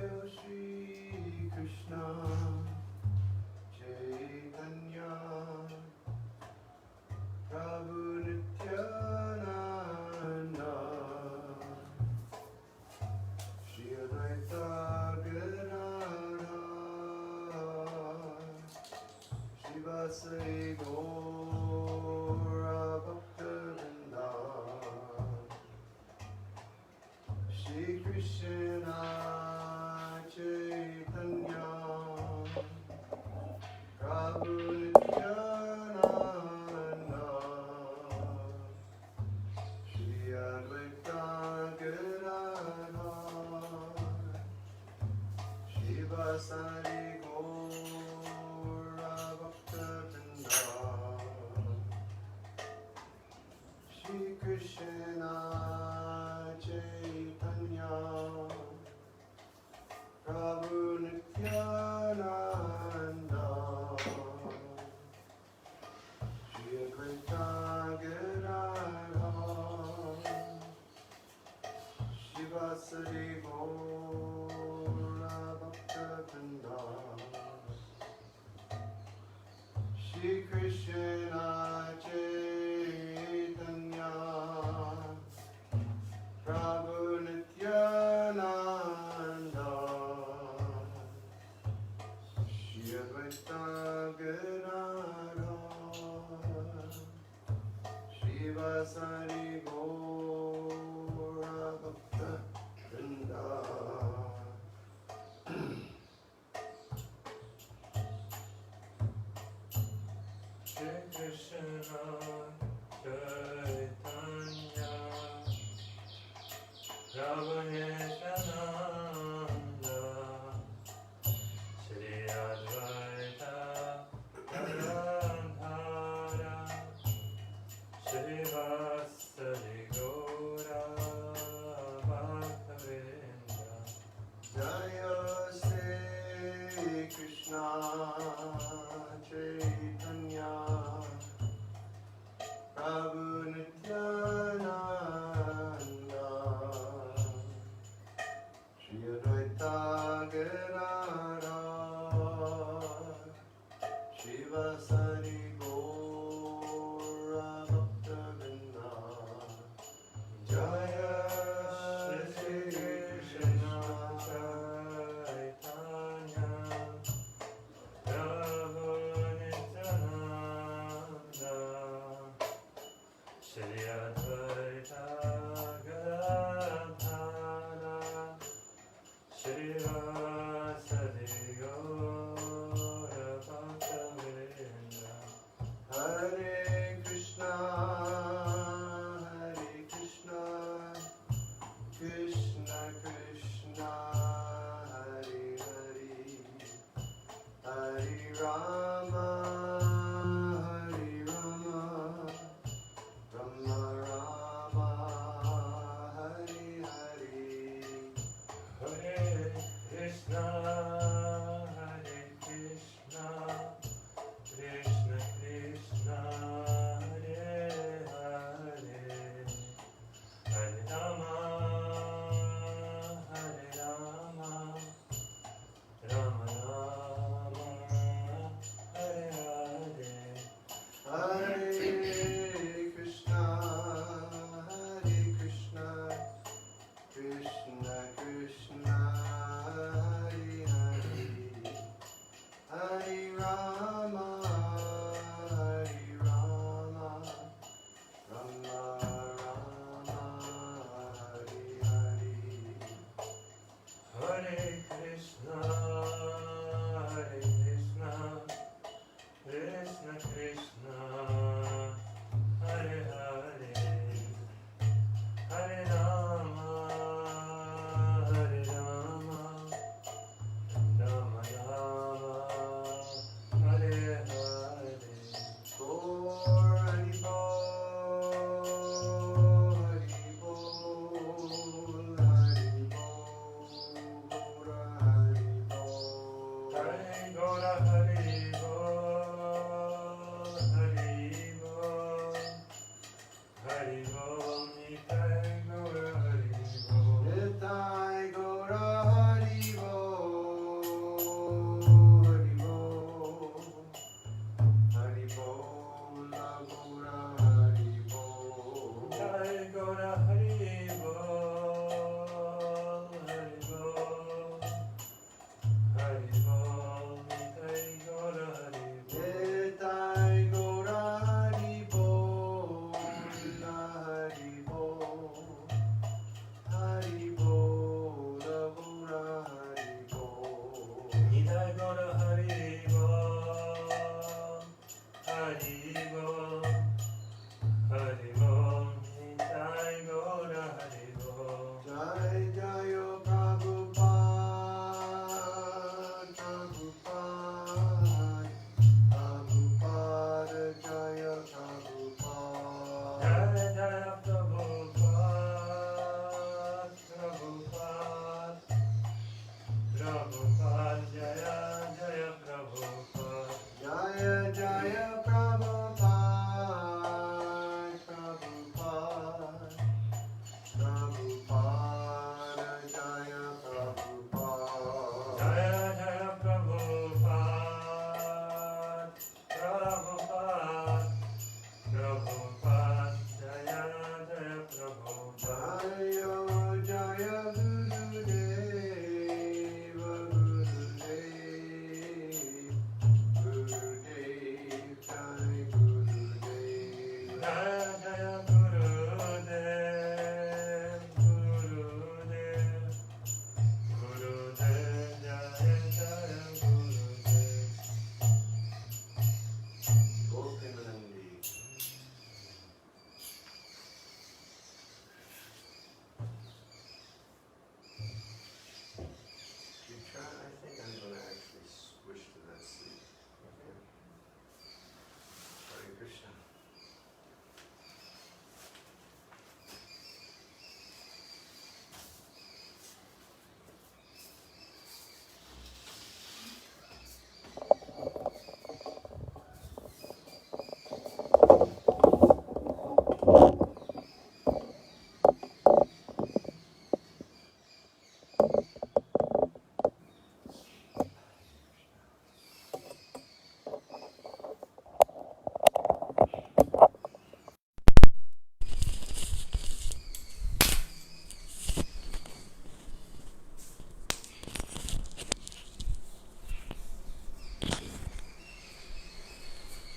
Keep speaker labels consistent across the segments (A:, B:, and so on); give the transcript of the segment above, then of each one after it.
A: Shri Krishna Chaitanya Prabhu Nityananda Shri Advaita Gadadhara Shivasari Gaura Bhakta Shri Krishna Chaitanya Prabhu Nityananda Shri Advaita Gadadhara Shivasari Gaura Bhakta Shri Krishna Chaitanya Prabhu Nityananda Shri Advaita Gadadhara Shivasari Gaura Bhakta Shri Krishna Chaitanya Prabhu Nityananda Shri Advaita Gadadhara Shivasari Gaura Bhakta Vrinda
B: Shri Krishna Chaitanya Prabhu Nityananda Shri Advaita Gadadhara Shivasari Gaura Bhakta-vrinda
A: Jaya Shri Krishna Chaitanya Prabhu Nityananda Shri Advaita Gadadhara Shivasari Gaura Bhakta-vrinda Jaya Shri Krishna
B: Chaitanya Prabhu Nityananda Shri Advaita Gadadhara Shivasari Gaura Bhakta-vrinda
A: Hare Krishna Krishna Krishna Hare Hare Hare Rama Rama Rama Hare Hare
B: Hare Krishna Krishna Krishna Hare Hare Hare Rama Rama Rama Hare Hare
A: Hare Krishna Krishna Krishna Hare Hare Hare Rama Rama Rama Hare Hare
B: Hare Krishna Krishna Krishna Hare Hare Hare Rama Rama Rama Hare Hare
A: Gaur Hari Bol Hari Bol Hari Bol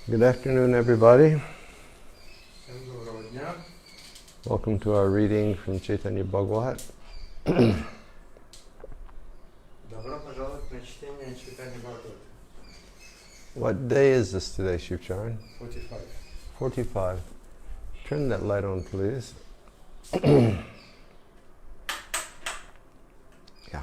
A: Good afternoon, everybody.
B: Всем доброго дня.
A: Welcome to our reading from Chaitanya Bhagavata.
B: Добро пожаловать на чтение Chaitanya Bhagavata.
A: What day is this today, Shivcharan?
B: 45.
A: 45. Turn that light on, please. Yeah.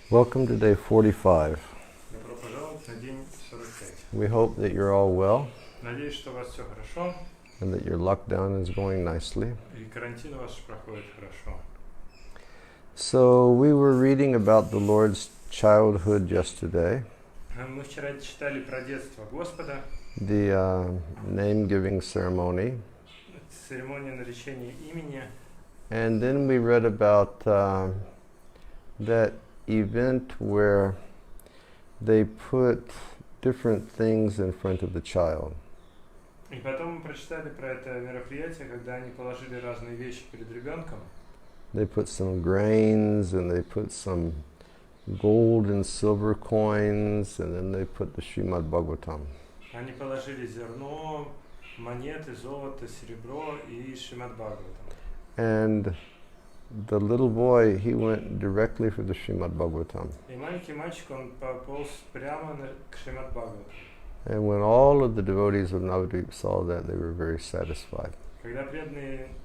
A: Welcome to day 45.
B: Добро пожаловать на день 45.
A: We hope that you're all well
B: Надеюсь, что у вас все хорошо,
A: and that your lockdown is going nicely.
B: и карантин у вас проходит хорошо.
A: So we were reading about the Lord's childhood yesterday,
B: Мы вчера читали про детство Господа,
A: the name-giving ceremony,
B: церемония наречения имени,
A: and then we read about that event where they put different things in front of the child.
B: и потом мы прочитали про это мероприятие, когда они положили разные вещи перед ребенком.
A: They put some grains and they put some gold and silver coins, and then they put the Srimad Bhagavatam.
B: Они положили зерно, монеты, золото, серебро и Шримад Бхагаватам.
A: And the little boy, he went directly for the Srimad Bhagavatam.
B: И маленький мальчик, он пополз прямо к Шримад Бхагаватам.
A: And when all of the devotees of Navadvip saw that, they were very satisfied.
B: Когда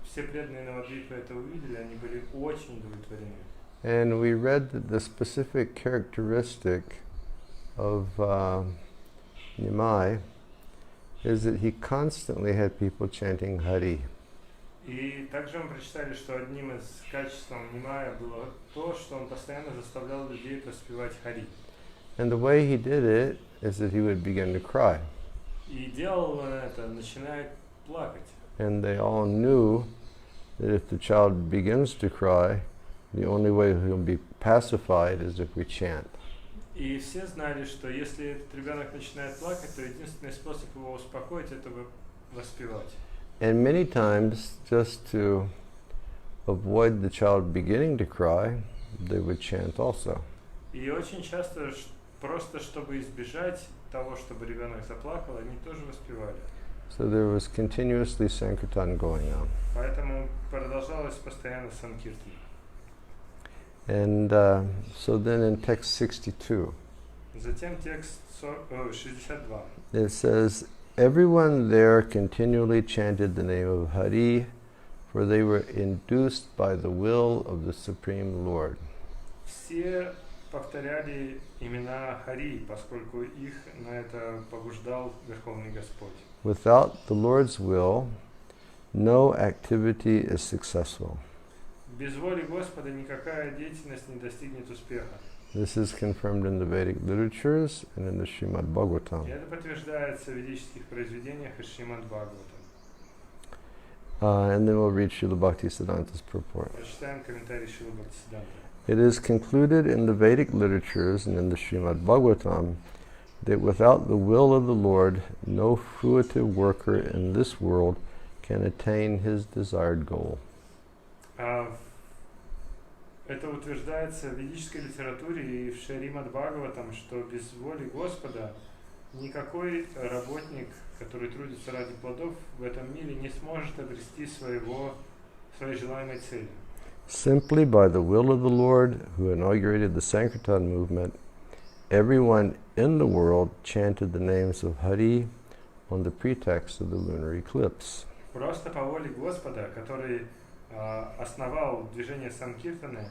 B: все преданные Навадвипы это увидели, они были очень удовлетворены.
A: And we read that the specific characteristic of Nimai is that he constantly had people chanting Hari.
B: И также мы прочитали, что одним из качеств Нимая было то, что он постоянно заставлял людей проспевать Хари.
A: And the way he did it is that he would begin to cry.
B: И делал он это, начинает плакать.
A: And they all knew that if the child begins to cry, the only way he'll be pacified is if we chant.
B: И все знали, что если этот ребенок начинает плакать, то единственный способ его успокоить — это воспевать.
A: And many times, just to avoid the child beginning to cry, they would chant also.
B: И очень часто, просто чтобы избежать того, чтобы ребенок заплакал, они тоже воспевали.
A: So there was continuously Sankirtan going on.
B: Поэтому продолжалось постоянно санкиртан.
A: And so then in text 62,
B: Затем текст 62.
A: it says, everyone there continually chanted the name of Hari, for they were induced by the will of the Supreme Lord.
B: Все повторяли имена Хари, поскольку их на это побуждал Верховный Господь.
A: Without the Lord's will, no activity is successful.
B: Без воли Господа никакая деятельность не достигнет успеха.
A: This is confirmed in the Vedic literatures and in the Srimad
B: И
A: Bhagavatam.
B: это подтверждается в ведических произведениях и Шримад Бхагаватам.
A: And then we'll read Srila Bhaktisiddhanta's purport.
B: Прочитаем комментарий Шрилы Бхактисиддханты.
A: It is concluded in the Vedic literatures and in the Srimad Bhagavatam that without the will of the Lord, no fruitive worker in this world can attain his desired goal.
B: Это утверждается в ведической литературе и в Шримад Бхагаватам, что без воли Господа никакой работник, который трудится ради плодов в этом мире, не сможет обрести своей желаемой цели.
A: Simply by the will of the Lord, who inaugurated the Sankirtan movement, everyone in the world chanted the names of Hari on the pretext of the lunar eclipse.
B: Просто по воле Господа, который основал движение Санкиртаны,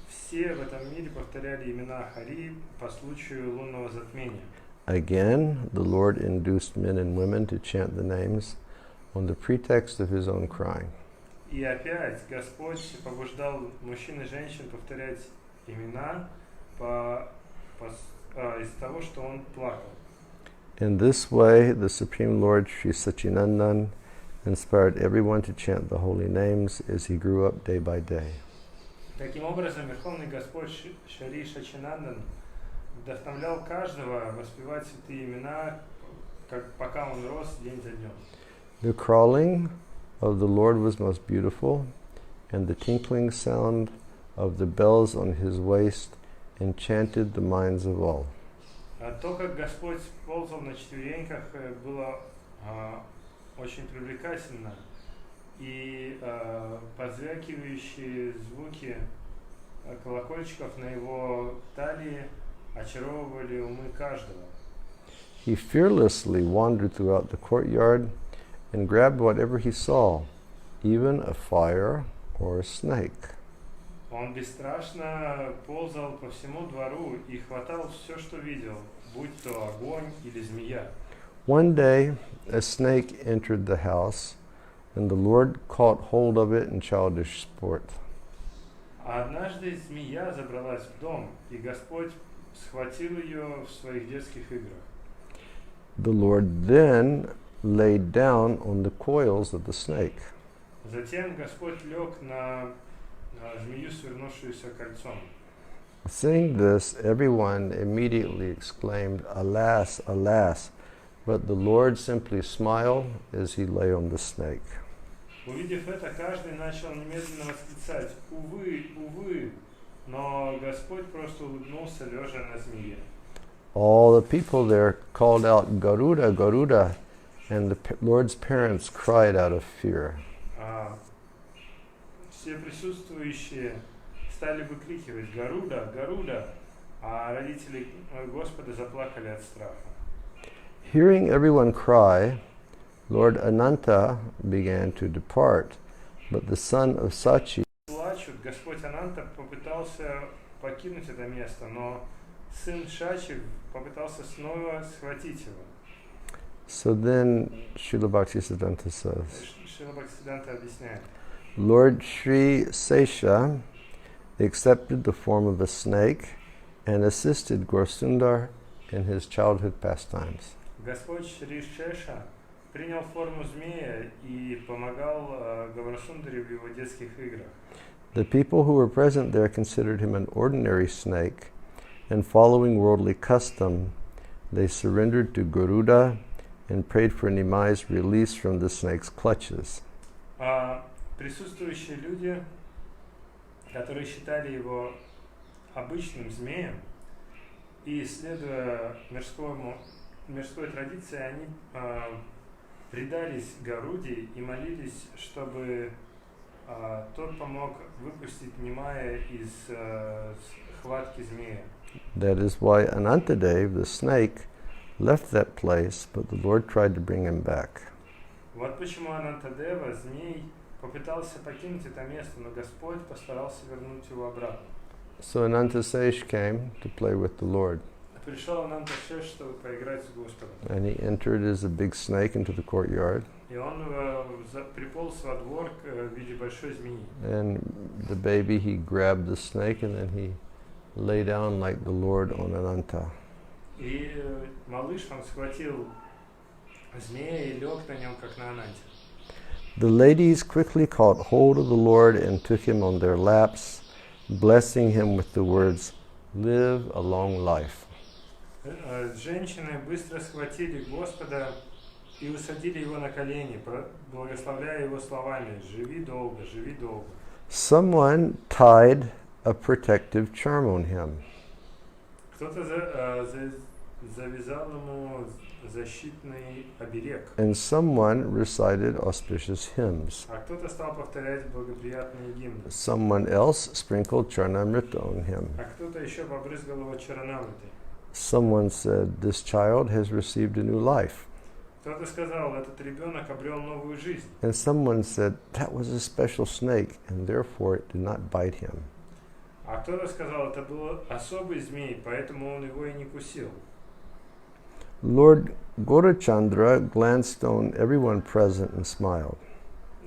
B: все в этом мире повторяли имена Хари по случаю лунного затмения.
A: Again, the Lord induced men and women to chant the names on the pretext of his own crying.
B: И опять Господь побуждал мужчин и женщин повторять имена из-за того, что он плакал.
A: In this way, the Supreme Lord Sri Sachinandan inspired everyone to chant the holy names as he grew up day by day.
B: Таким образом, Верховный Господь Шри Шачинандан вдохновлял каждого воспевать святые имена, пока он рос день за днем.
A: The crawling of the Lord was most beautiful, and the tinkling sound of the bells on his waist enchanted the minds of all.
B: То, как Господь ползал на четвереньках, было очень привлекательно, и позвякивающие звуки колокольчиков на его талии очаровывали умы каждого.
A: He fearlessly wandered throughout the courtyard and grabbed whatever he saw, even a fire or a snake.
B: Он бесстрашно ползал по всему двору и хватал все, что видел, будь то огонь или змея.
A: One day, a snake entered the house, and the Lord caught hold of it in childish sport.
B: А однажды змея забралась в дом, и Господь схватил ее в своих детских играх.
A: The Lord then laid down on the coils of the snake.
B: Затем Господь лег на змею, свернувшуюся кольцом.
A: Seeing this, everyone immediately exclaimed, "Alas, alas!" But the Lord simply smiled as he lay on the snake.
B: Увидев это, каждый начал немедленно восклицать: «Увы, увы!» Но Господь просто улыбнулся, лежа на змее.
A: All the people there called out, "Garuda, Garuda!" And the Lord's parents cried out of fear.
B: Все присутствующие стали выкрикивать: «Гаруда, Гаруда!» А родители Господа заплакали от страха.
A: Hearing everyone cry, Lord Ananta began to depart, but the son of Sachi
B: Плачут, Господь Ананта попытался покинуть это место, но сын Шачи попытался снова схватить его.
A: So then Srila Bhaktisiddhanta says,
B: Шрила Бхактисиддханта объясняет:
A: Lord Sri Sesha accepted the form of a snake and assisted Gaurasundar in his childhood pastimes.
B: Господь Шри Шеша принял форму змея и помогал Гаурасундаре в его детских играх.
A: The people who were present there considered him an ordinary snake, and following worldly custom, they surrendered to Garuda and prayed for Nimai's release from the snake's clutches.
B: Присутствующие люди, которые считали его обычным змеем, и следуя мирской традиции, они предались Гаруде и молились, чтобы тот помог выпустить Нимая из хватки змея.
A: That is why Anantadev, the snake, left that place, but the Lord tried to bring him back.
B: Вот почему Анантадева, змей, попытался покинуть это место, но Господь постарался вернуть его обратно.
A: So Anantasesh came to play with the Lord.
B: Пришел Ананташеш, чтобы поиграть с Господом.
A: And he entered as a big snake into the courtyard.
B: И он приполз во двор в виде большой змеи.
A: And the baby, he grabbed the snake and then he lay down like the Lord on Ananta.
B: И малыш, он схватил змея и лег на нем, как на Ананте.
A: The ladies quickly caught hold of the Lord and took him on their laps, blessing him with the words, "Live a long life."
B: Женщины быстро схватили Господа и усадили его на колени, благословляя его словами: «Живи долго, живи долго».
A: Someone tied a protective charm on him.
B: Кто-то завязал ему защитный оберег.
A: And someone recited auspicious hymns.
B: А кто-то стал повторять благоприятные гимны.
A: Someone else sprinkled charnamrita on him.
B: А кто-то еще побрызгал его чаранамритой.
A: Someone said, "This child has received a new life."
B: Кто-то сказал: этот ребенок обрел новую жизнь.
A: And someone said, "That was a special snake, and therefore it did not bite him."
B: А кто-то сказал: это был особый змей, поэтому он его и не кусил.
A: Lord Gaurachandra glanced on everyone present and smiled.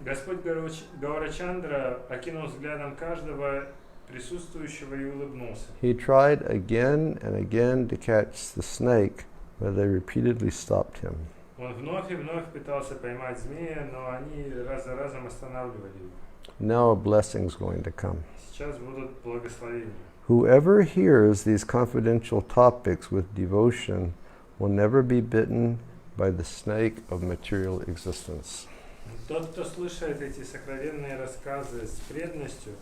B: Господь Гаурачандра окинул взглядом каждого присутствующего и улыбнулся.
A: He tried again and again to catch the snake, but they repeatedly stopped him.
B: Он вновь и вновь пытался поймать змея, но они раз за разом останавливали его.
A: Now a blessing is going to come.
B: Сейчас будут благословения.
A: Whoever hears these confidential topics with devotion will never be bitten by the snake of material existence.
B: Тот, кто слышит эти сокровенные рассказы с преданностью,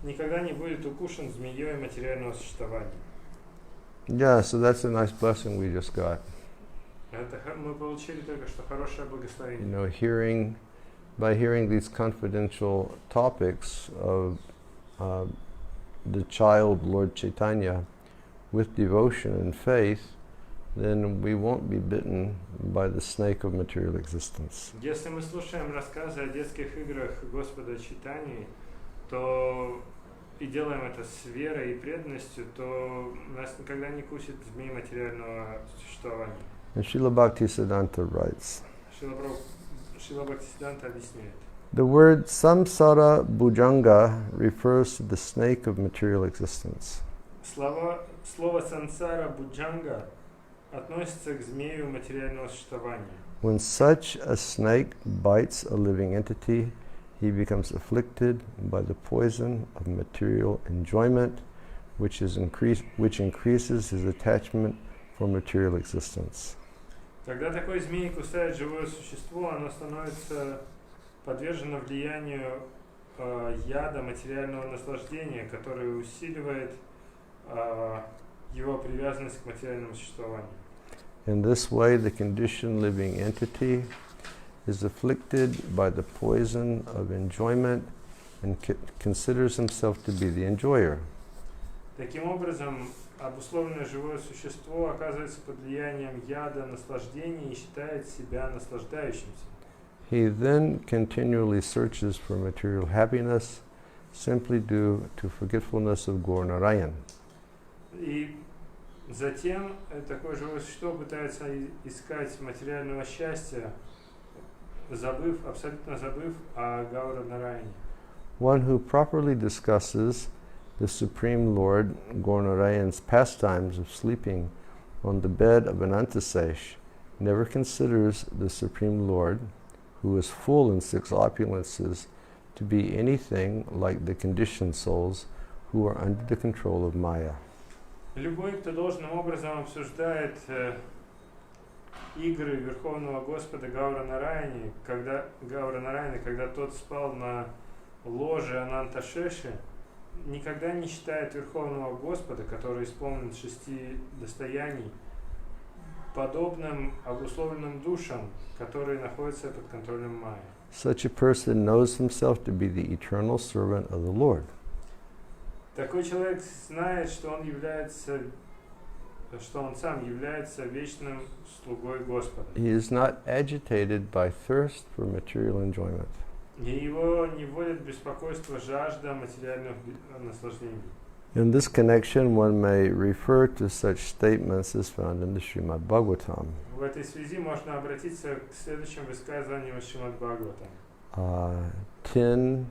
B: никогда не будет укушен змеей материального существования.
A: Yeah, so that's a nice blessing we just got.
B: Это мы получили только что хорошее
A: You
B: благословение.
A: know, by hearing these confidential topics of the child Lord Chaitanya with devotion and faith, then we won't be bitten by the snake of material existence.
B: Если мы слушаем рассказы о детских играх Господа Чайтаньи, то и делаем это с верой и преданностью, то нас никогда не кусит змей материального существования.
A: And Srila Bhaktisiddhanta writes,
B: Шрила Бхактисиданта объясняет.
A: the word samsara bhujanga refers to the snake of material existence.
B: Слово сансара буджанга относится к змею материального существования.
A: When such a snake bites a living entity, he becomes afflicted by the poison of material enjoyment, which increases his attachment for material existence.
B: Когда такой змей кусает живое существо, оно становится подвержено влиянию яда материального наслаждения, который усиливает его привязанность к материальному существованию.
A: In this way, the conditioned living entity is afflicted by the poison of enjoyment and considers himself to be the enjoyer.
B: Таким образом, обусловленное живое существо оказывается под влиянием яда наслаждения и считает себя наслаждающимся.
A: He then continually searches for material happiness simply due to forgetfulness of Gaur Narayan.
B: И затем такое живое существо пытается искать материального счастья, абсолютно забыв о Гаура Нараяне.
A: One who properly discusses the Supreme Lord Gaur Narayan's pastimes of sleeping on the bed of an Antasesh never considers the Supreme Lord, who is full in six opulences, to be anything like the conditioned souls who are under the control of Maya.
B: Любой, кто должным образом обсуждает игры Верховного Господа Гаура Нараяны, когда тот спал на ложе Ананташеши, никогда не считает Верховного Господа, который исполнен 6 достояний, подобным обусловленным душам, которые находятся под контролем Майи.
A: Such a person knows himself to be the eternal servant of the Lord.
B: Такой человек знает, что он сам является вечным слугой Господа.
A: He is not agitated by thirst for material enjoyment.
B: И его не вводит беспокойство, жажда материальных наслаждений.
A: In this connection, one may refer to such statements as found in the Srimad Bhagavatam.
B: В этой связи можно обратиться к следующим высказываниям из Шримад Бхагавата.
A: 10,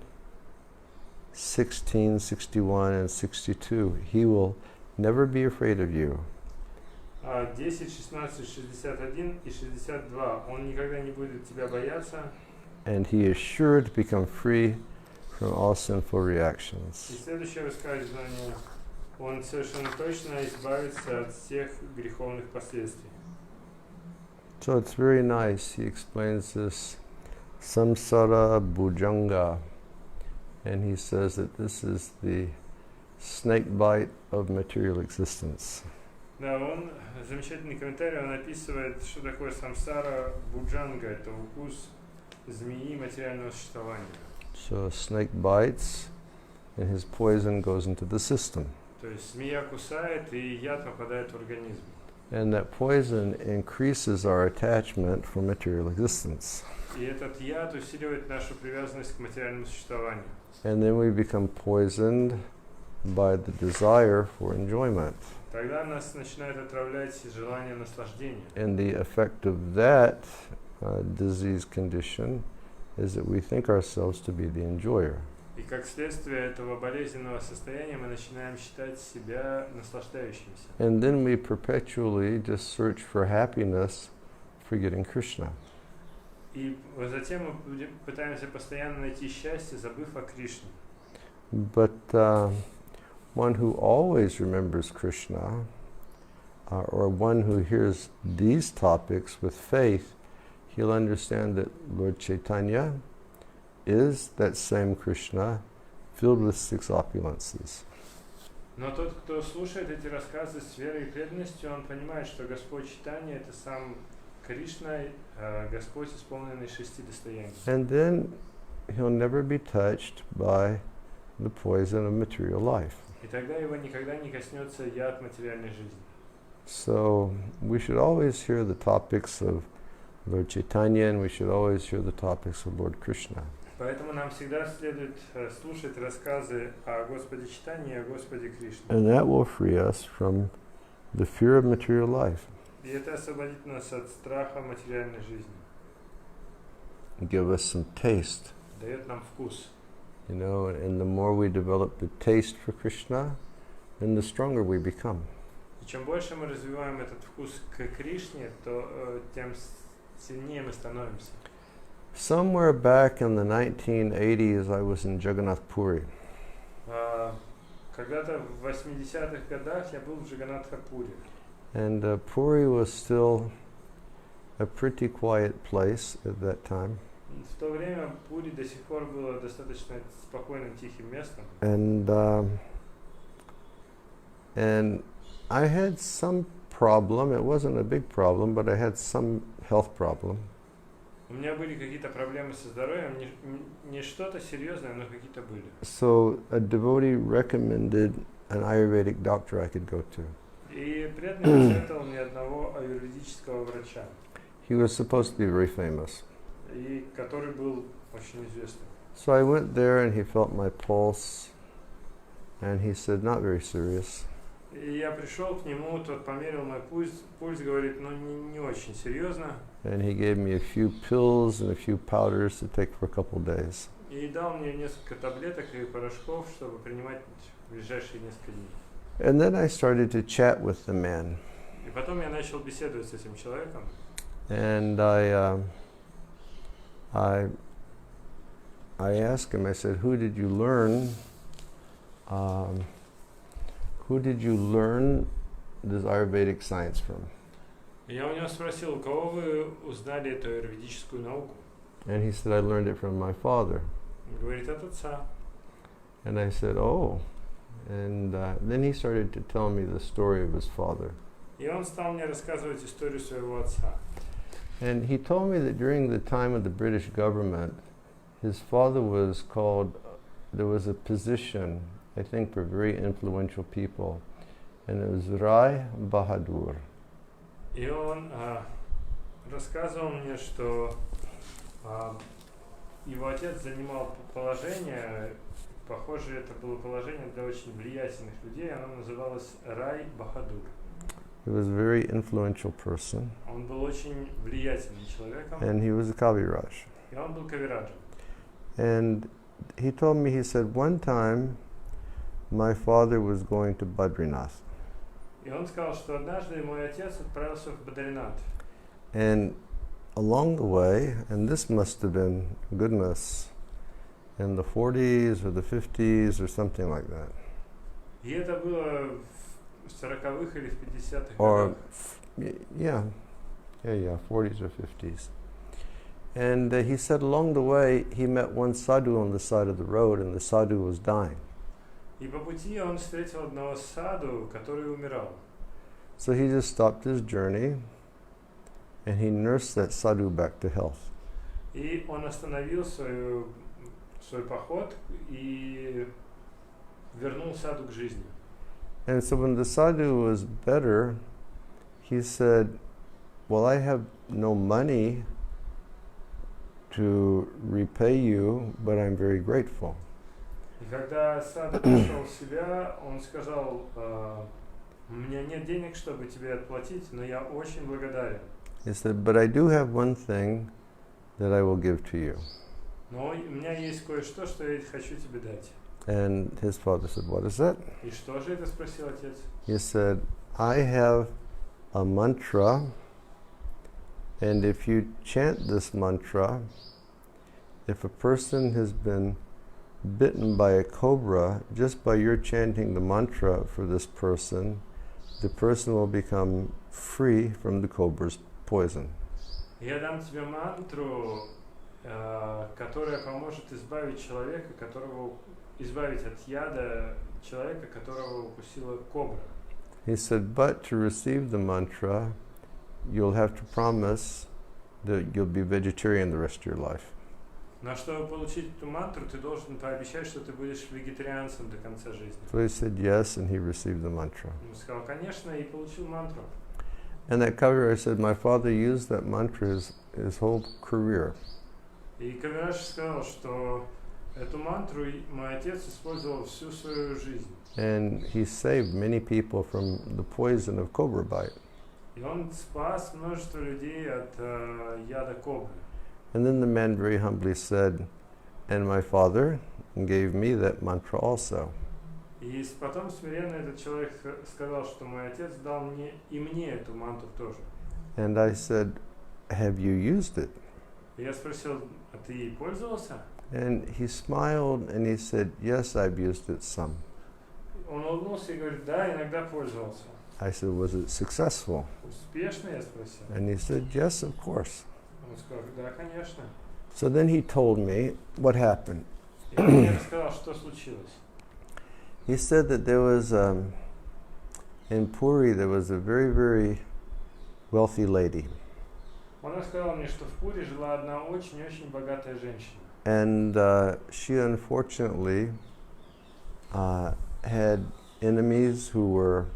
A: 16, 61, and 62. He will never be afraid of you.
B: 10, 16, 61 и 62. Он никогда не будет тебя бояться.
A: And he is sure to become free from all sinful reactions.
B: И следующее высказывание. Он совершенно точно избавится от всех греховных последствий.
A: So it's very nice. He explains this samsara bhujanga. And he says that this is the snake bite of material existence.
B: Да, он замечательный комментарий, он описывает, что такое самсара буджанга, это укус змеи материального существования.
A: So a snake bites and his poison goes into the system.
B: То есть змея кусает и яд попадает в организм.
A: And that poison increases our attachment for material existence.
B: И этот яд усиливает нашу привязанность к материальному существованию.
A: And then we become poisoned by the desire for enjoyment.
B: Тогда нас начинает отравлять желание наслаждения.
A: And the effect of that disease condition is that we think ourselves to be the enjoyer.
B: И как следствие этого болезненного состояния мы начинаем считать себя наслаждающимся.
A: And then we perpetually just search for happiness forgetting Krishna.
B: И затем мы пытаемся постоянно найти счастье, забыв о Кришне.
A: But one who always remembers Krishna, or one who hears these topics with faith, he'll understand that Lord Chaitanya is that same Krishna filled with six opulences.
B: Но тот, кто слушает эти рассказы с верой и преданностью, он понимает, что Господь Чайтанья — это сам Кришна, Господь, исполненный 6 достояний.
A: And then he'll never be touched by the poison of material life.
B: И тогда его никогда не коснется яд материальной жизни.
A: So we should always hear the topics of Lord Chaitanya, and we should always hear the topics of Lord Krishna.
B: Поэтому нам всегда следует слушать рассказы о Господе Чайтанье и о Господе Кришне.
A: And that will free us from the fear of material life.
B: И это освободит нас от страха материальной жизни.
A: Give us some taste.
B: Дает нам вкус.
A: You know, and the more we develop the taste for Krishna, then the stronger we become.
B: И чем больше мы развиваем этот вкус к Кришне, то тем сильнее мы становимся.
A: Somewhere back in the 1980s, I was in Jagannath Puri.
B: Когда-то в 80-х годах я был в Джаганнатха-Пури.
A: And Puri was still a pretty quiet place at that time.
B: В то время Пури до сих пор было достаточно спокойным, тихим местом.
A: And I had some problem. It wasn't a big problem, but I had some health problem.
B: У меня были какие-то проблемы со здоровьем, не что-то серьезное, но какие-то были.
A: So a devotee recommended an Ayurvedic doctor I could go to.
B: И преданный посоветовал мне одного аюрведического врача.
A: He was supposed to be very famous.
B: И который был очень известным.
A: So I went there and he felt my pulse and he said, not very serious.
B: И я пришел к нему, тот померил мой пульс, говорит, ну не очень серьезно.
A: And he gave me a few pills and a few powders to take for a couple of days.
B: И дал мне несколько таблеток и порошков, чтобы принимать в ближайшие несколько дней.
A: And then I started to chat with the man.
B: И потом я начал беседовать с этим человеком.
A: And I asked him, I said, who did you learn this Ayurvedic science from?
B: Я у него спросил, у кого вы узнали эту аюрведическую науку?
A: And he said, I learned it from my father.
B: Он говорит, от отца.
A: And I said, oh. And then he started to tell me the story of his father.
B: И он стал мне рассказывать историю своего отца.
A: And he told me that during the time of the British government, his father was called, there was a position, I think, for very influential people, and it was Rai Bahadur.
B: И он рассказывал мне, что его отец занимал положение, похоже, это было положение для очень влиятельных людей, оно называлось Рай Бахадур.
A: He was a very influential person.
B: Он был очень влиятельным человеком.
A: And he was a Kaviraj.
B: И он был кавираджем.
A: And he told me, he said, one time my father was going to Badrinath.
B: И он сказал, что однажды мой отец отправился в Бадринат.
A: And along the way, and this must have been, goodness, in the 40s or the 50s or something like that.
B: И это было в 40-х или в 50-х
A: Or,
B: годах.
A: yeah, 40s or 50s. And he said along the way, he met one sadhu on the side of the road, and the sadhu was dying.
B: И по пути он встретил одного саду, который умирал.
A: So he just stopped his journey, and he nursed that sadhu back to health.
B: И он остановил свой поход и вернул саду к жизни.
A: And so when the sadhu was better, he said, well, I have no money to repay you, but I'm very grateful.
B: И когда саду пришел в себя, он сказал, у меня нет денег, чтобы тебе отплатить, но я очень благодарен.
A: He said, but I do have one thing that I will give to you.
B: Но у меня есть кое-что, что я хочу тебе дать.
A: And his father said, what is that?
B: И что же это, спросил отец?
A: He said, I have a mantra, And if you chant this mantra, if a person has been bitten by a cobra, just by your chanting the mantra for this person, the person will become free from the cobra's poison.
B: Я дам тебе мантру, которая поможет избавить человека, избавить от яда человека, которого укусила кобра.
A: He said, but to receive the mantra, you'll have to promise that you'll be vegetarian the rest of your life.
B: Но чтобы получить эту мантру, ты должен пообещать, что ты будешь вегетарианцем до конца жизни.
A: So he said yes, and he received the mantra.
B: Он сказал, конечно, и получил мантру.
A: And that Kaviraj said, my father used that mantra his whole career.
B: И Кавираж сказал, что эту мантру мой отец использовал всю свою жизнь.
A: And he saved many people from the poison of cobra bite.
B: И он спас множество людей от яда кобры.
A: And then the man very humbly said, and my father gave me that mantra also.
B: И потом смиренно этот человек сказал, что мой отец дал мне и мне эту мантру тоже.
A: And I said, have you used it?
B: И я спросил, а ты ей пользовался?
A: And he smiled and he said, yes, I've used it some.
B: Он улыбнулся и говорит, да, иногда пользовался.
A: I said, was it successful?
B: Успешно, я спросил.
A: And he said, yes, of course.
B: Он сказал, да, конечно.
A: So then he told me what happened.
B: И он мне рассказал, что случилось.
A: He said that there was, in Puri, there was a very, very wealthy lady.
B: Он рассказал мне, что в Пури жила одна очень-очень богатая женщина.
A: And she unfortunately had enemies who were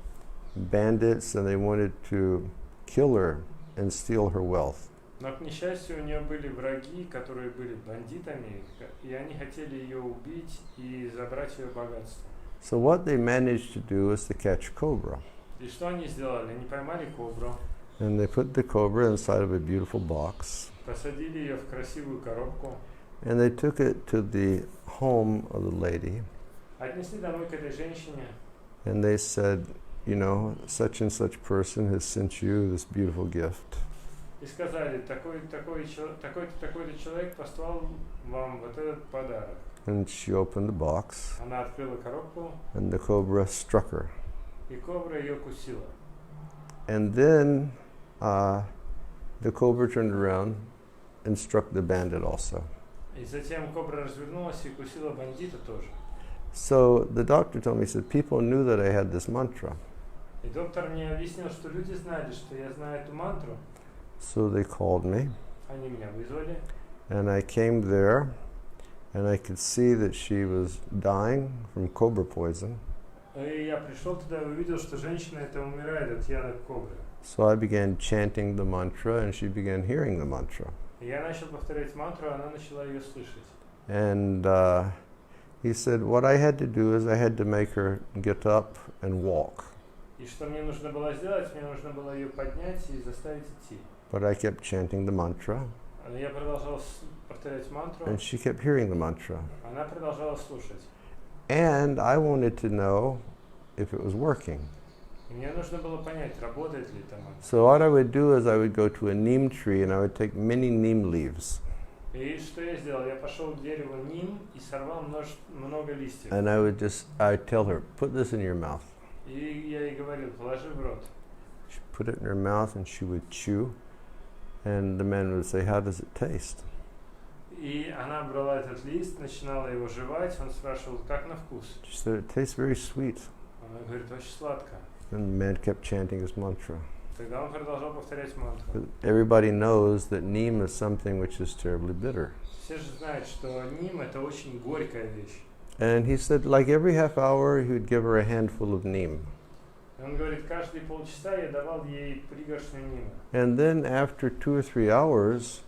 A: bandits, and they wanted to kill her and steal her wealth.
B: Но, к несчастью, у нее были враги, которые были бандитами, и они хотели ее убить и забрать ее богатство.
A: So what they managed to do was to catch cobra.
B: И что они сделали? Они поймали кобру,
A: And they put the cobra inside of a beautiful box,
B: посадили ее в красивую коробку,
A: and they took it to the home of the lady,
B: отнесли домой к этой женщине,
A: and they said, you know, such and such person has sent you this beautiful gift.
B: и сказали, такой-то человек послал вам вот этот подарок.
A: And she opened the box,
B: Она открыла коробку,
A: and the cobra struck her.
B: и кобра ее кусила.
A: And then the cobra turned around and struck the bandit also.
B: И затем кобра развернулась и кусила бандита тоже.
A: So the doctor told me, he said, people knew that I had this mantra.
B: И доктор мне объяснил, что люди знали, что я знаю эту мантру.
A: So they called me,
B: Они меня вызвали.
A: and I came there, and I could see that she was dying from cobra poison.
B: И я пришел туда и увидел, что женщина эта умирает от яда кобры.
A: So I began chanting the mantra, and she began hearing the mantra.
B: И я начал повторять мантру, она начала ее слышать.
A: And he said, what I had to do is I had to make her get up and walk.
B: И что мне нужно было сделать? Мне нужно было ее поднять и заставить идти.
A: But I kept chanting the mantra,
B: Я продолжал повторять мантру,
A: and she kept hearing the mantra.
B: она продолжала слушать.
A: And I wanted to know if it was working.
B: И мне нужно было понять, работает ли эта мантра.
A: So what I would do is I would go to a neem tree and I would take many neem leaves.
B: И что я сделал? Я пошел к дереву ним и сорвал много листьев.
A: And I would tell her, put this in your mouth.
B: И я ей говорил, положи в рот.
A: She'd put it in her mouth and she would chew. And the man would say, how does it taste?
B: И она брала этот лист, начинала его жевать, он спрашивал, как на вкус?
A: She said, it tastes very sweet.
B: Она говорит, очень сладко.
A: And the man kept chanting his mantra.
B: Тогда он продолжал повторять мантру.
A: But everybody knows that neem is something which is terribly bitter.
B: Все же знают, что ним это очень горькая вещь.
A: And he said, like every half hour, he would give her a handful of neem.
B: И он говорит, каждые полчаса я давал ей пригоршню нима.
A: And then after 2 or 3 hours,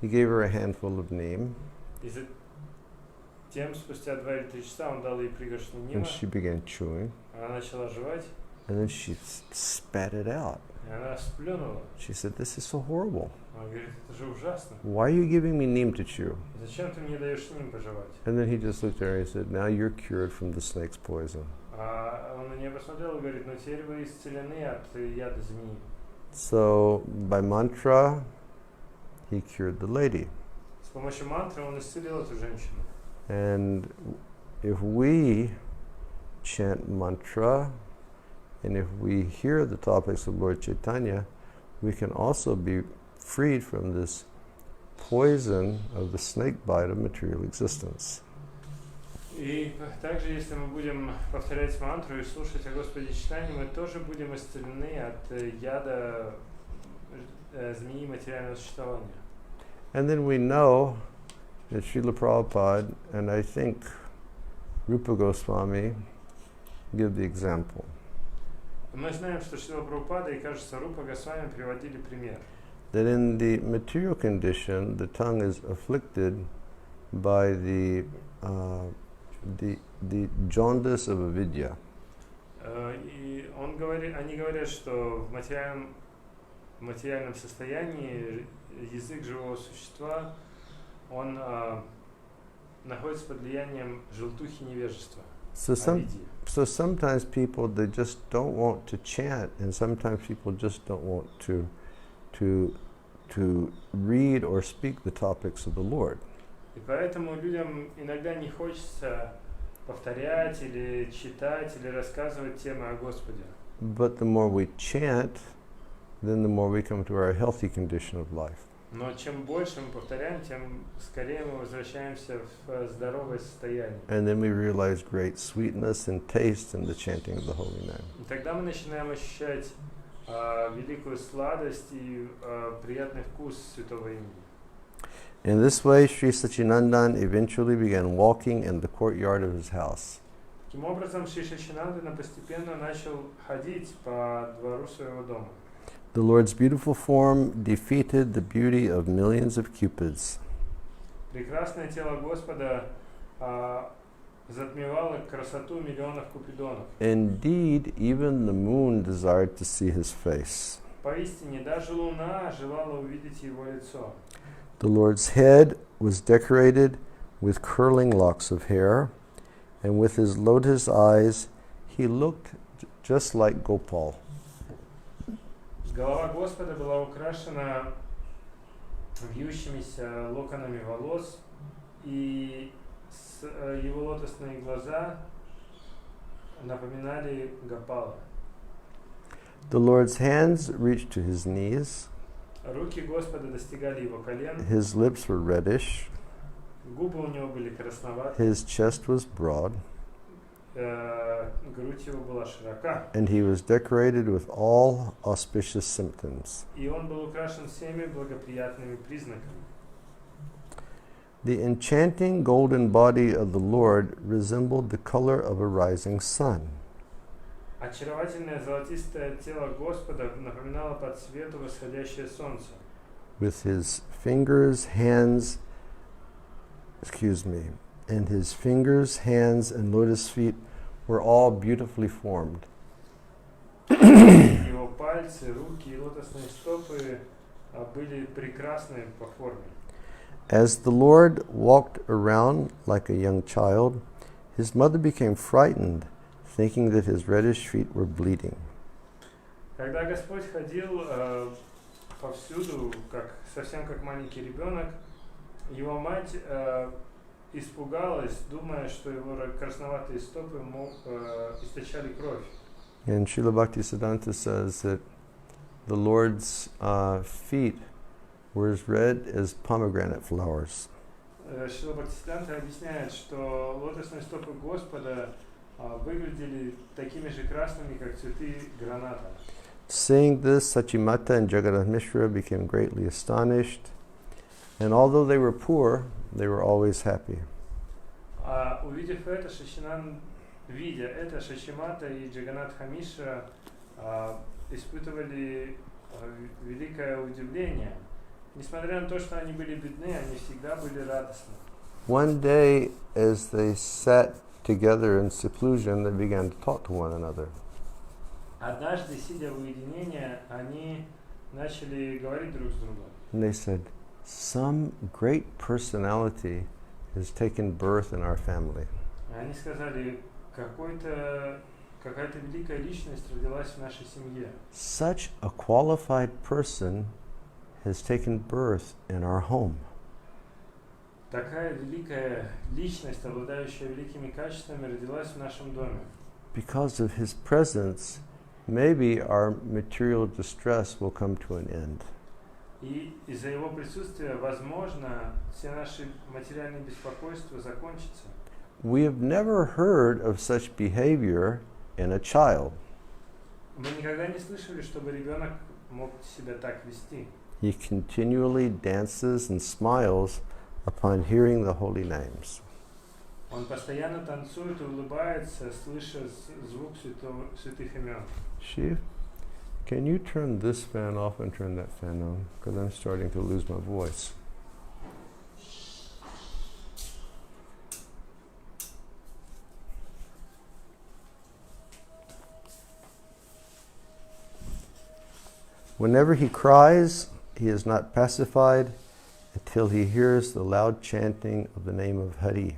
A: he gave her a handful of neem.
B: И затем, спустя 2 или 3 часа, он дал ей пригоршню
A: And
B: нима.
A: she began chewing.
B: Она начала жевать,
A: And then she spat it out.
B: и она сплюнула.
A: She said, this is so horrible.
B: Он говорит, это же ужасно.
A: Why are you giving me neem to chew?
B: Зачем ты мне даешь ним пожевать?
A: And then he just looked at her and he said, now you're cured from the snake's poison.
B: А он на нее посмотрел и говорит, ну теперь вы исцелены от яда змеи.
A: So by mantra, he cured the lady.
B: С помощью мантры он исцелил эту женщину.
A: And if we chant mantra, and if we hear the topics of Lord Chaitanya, we can also be freed from this poison of the snake bite of material existence.
B: И также, если мы будем повторять мантру и слушать о Господе Чайтанье, мы тоже будем исцелены от яда змеи материального существования.
A: And then we know that Srila Prabhupada and I think Rupa Goswami give the example.
B: Мы знаем, что Шрила Прабхупада и, кажется, Рупа Госвами приводили пример.
A: That in the material condition, the tongue is afflicted by the jaundice of avidya.
B: И они говорят, что в материальном состоянии язык живого существа, он находится под влиянием желтухи невежества.
A: So sometimes people, they just don't want to chant, and sometimes people just don't want to read or speak the topics of the Lord.
B: И поэтому людям иногда не хочется повторять или читать или рассказывать темы о Господе.
A: But the more we chant, then the more we come to our healthy condition of life.
B: Но чем больше мы повторяем, тем скорее мы возвращаемся в здоровое состояние.
A: And then we realize great sweetness and taste in the chanting of the holy name.
B: И тогда мы начинаем ощущать великую сладость и приятный вкус святого имени.
A: In this way, Sri Sachinandan eventually began walking in the courtyard of his house.
B: Таким образом, Шри Сачинандана постепенно начал ходить по двору своего дома.
A: The Lord's beautiful form defeated the beauty of millions of cupids.
B: Прекрасное тело Господа затмевало красоту миллионов купидонов.
A: Indeed, even the moon desired to see his face.
B: Поистине, даже луна желала увидеть его лицо.
A: The Lord's head was decorated with curling locks of hair, and with his lotus eyes, he looked just like Gopal.
B: Голова Господа была украшена вьющимися локонами волос, и его лотосные глаза напоминали Гопала.
A: The Lord's hands reached to his knees.
B: Руки Господа достигали его колен.
A: His lips were reddish.
B: Губы у него были красноватые.
A: His chest was broad.
B: Грудь его была широка.
A: And he was decorated with all auspicious symptoms.
B: И он был украшен всеми благоприятными признаками.
A: The enchanting golden body of the Lord resembled the color of a rising sun.
B: Очаровательное золотистое тело Господа напоминало по цвету восходящее солнце.
A: With his fingers, hands, and his fingers, hands, and lotus feet were all beautifully formed.
B: Его пальцы, руки и лотосные стопы были прекрасны по форме.
A: As the Lord walked around like a young child, his mother became frightened, thinking that his reddish feet were bleeding.
B: Когда Господь ходил повсюду, совсем как маленький ребенок, его мать испугалась, думая, что его красноватые стопы источали кровь.
A: And Srila Bhaktisiddhanta says that the Lord's feet were as red as pomegranate flowers.
B: Шрила Бхактисиданта объясняет, что лотосные стопы Господа выглядели такими же красными, как цветы граната.
A: Seeing this, Sachimata and Jagannath Mishra became greatly astonished, and although they were poor, they were always happy.
B: Увидев это, видя это, Шачимата и Джаганатха Мишра испытывали великое удивление. Несмотря на то, что они были бедны, они всегда были радостны.
A: One day, as they sat together in seclusion, they began to talk to one another.
B: Однажды, сидя в уединении, они начали говорить друг с другом.
A: And they said, some great personality has taken birth in our family.
B: Они сказали, какая-то великая личность родилась в нашей семье.
A: Such a qualified person has taken birth in our home.
B: Такая великая личность, обладающая великими качествами, родилась в нашем доме.
A: Because of his presence, maybe our material distress will come to an end.
B: И из-за его присутствия, возможно, все наши материальные беспокойства закончатся.
A: We have never heard of such behavior in a child.
B: Мы никогда не слышали, чтобы ребенок мог себя так вести.
A: He continually dances and smiles upon hearing the holy names.
B: Он постоянно танцует и улыбается, слыша звук святых имен.
A: Shiv, can you turn this fan off and turn that fan on? Because I'm starting to lose my voice. Whenever he cries, he is not pacified until he hears the loud chanting of the name of Hari.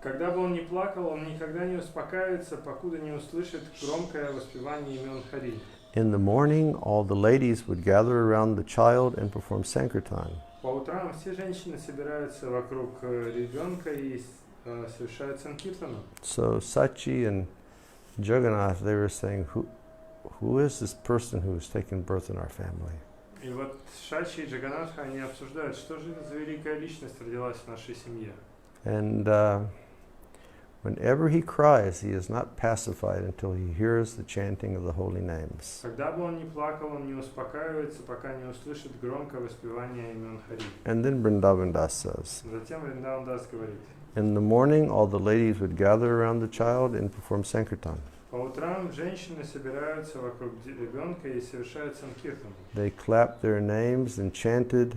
B: Когда бы он ни плакал, он никогда не успокаивается, покуда не услышит громкое воспевание имен Хари.
A: In the morning, all the ladies would gather around the child and perform Sankirtan.
B: По утрам все женщины собираются вокруг ребенка и совершают санкиртану.
A: So Sachi and Jagannath, they were saying, who is this person who has taken birth in our family?
B: И вот Шачи и Джаганатха, они обсуждают, что же это за великая личность родилась в нашей семье.
A: And whenever he cries, he is not pacified until he hears the chanting of the holy names.
B: Когда бы он ни плакал, он не успокаивается, пока не услышит громкое воспевание имен Хари.
A: And then Vrindavan Das says,
B: Затем Вриндаван Дас говорит,
A: in the morning, all the ladies would gather around the child and perform Sankirtan.
B: по утрам женщины собираются вокруг ребенка и совершают санкиртану.
A: They clapped their names and chanted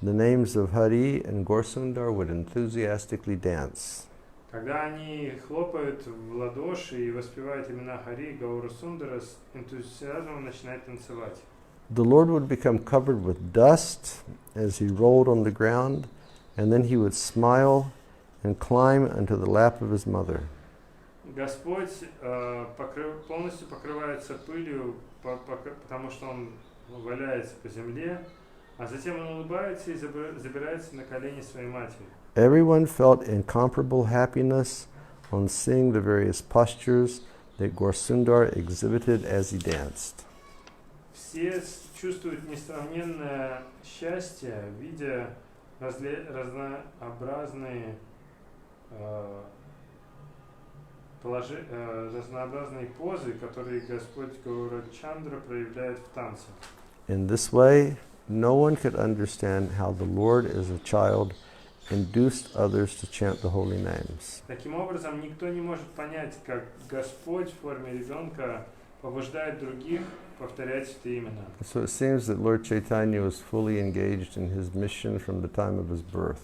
A: the names of Hari, and Gorsundar would enthusiastically dance.
B: Когда они хлопают в ладоши и воспевают имена Хари, Гауру Сундара с энтузиазмом начинает танцевать.
A: The Lord would become covered with dust as he rolled on the ground, and then he would smile and climb into the lap of his mother.
B: Господь полностью покрывается пылью, потому что он валяется по земле, а затем он улыбается и забирается на колени своей матери.
A: Everyone felt incomparable happiness on seeing the various postures that Gorsundar exhibited as he danced.
B: Все чувствуют несравненное счастье, видя разнообразные разнообразные позы, которые Господь Гаурачандра проявляет в танце.
A: In this way, no one could understand how the Lord as a child induced others to chant the holy names.
B: Таким образом, никто не может понять, как Господь в форме ребенка побуждает других повторять эти имена.
A: So it seems that Lord Chaitanya was fully engaged in his mission from the time of his birth.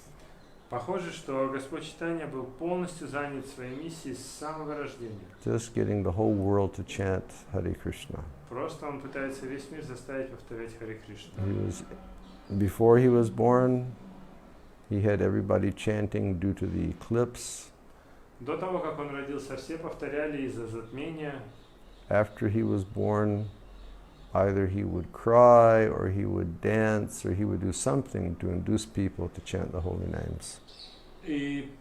B: Похоже, что Господь Чайтанья был полностью занят своей миссией с самого рождения.
A: Just getting the whole world to chant Hare Krishna.
B: Просто он пытается весь мир заставить повторять Харе Кришна.
A: Before he was born, he had everybody chanting due to the eclipse.
B: До того, как он родился, все повторяли из-за затмения.
A: After he was born, either he would cry, or he would dance, or he would do something to induce people to chant the holy names.
B: И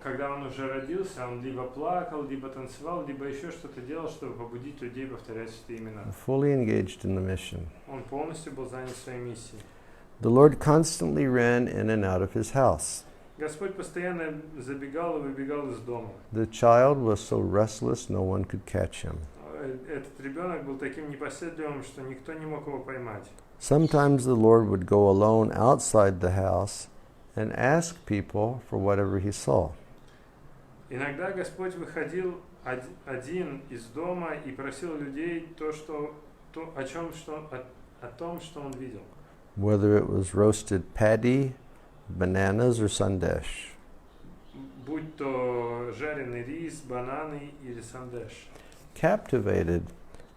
B: когда он уже родился, он либо плакал, либо танцевал, либо еще что-то делал, чтобы побудить людей повторять эти имена.
A: Fully engaged in the mission.
B: Он полностью был занят своей миссией.
A: The Lord constantly ran in and out of his house.
B: Господь постоянно забегал и выбегал из дома.
A: The child was so restless, no one could catch him.
B: Этот ребенок был таким непоседливым, что никто не мог его поймать.
A: Sometimes the Lord would go alone outside the house and ask people for whatever he saw.
B: Иногда Господь выходил один из дома и просил людей о том, что он видел.
A: Whether it was roasted paddy, bananas, or sandesh.
B: Будь то жареный рис, бананы или сандеш.
A: Captivated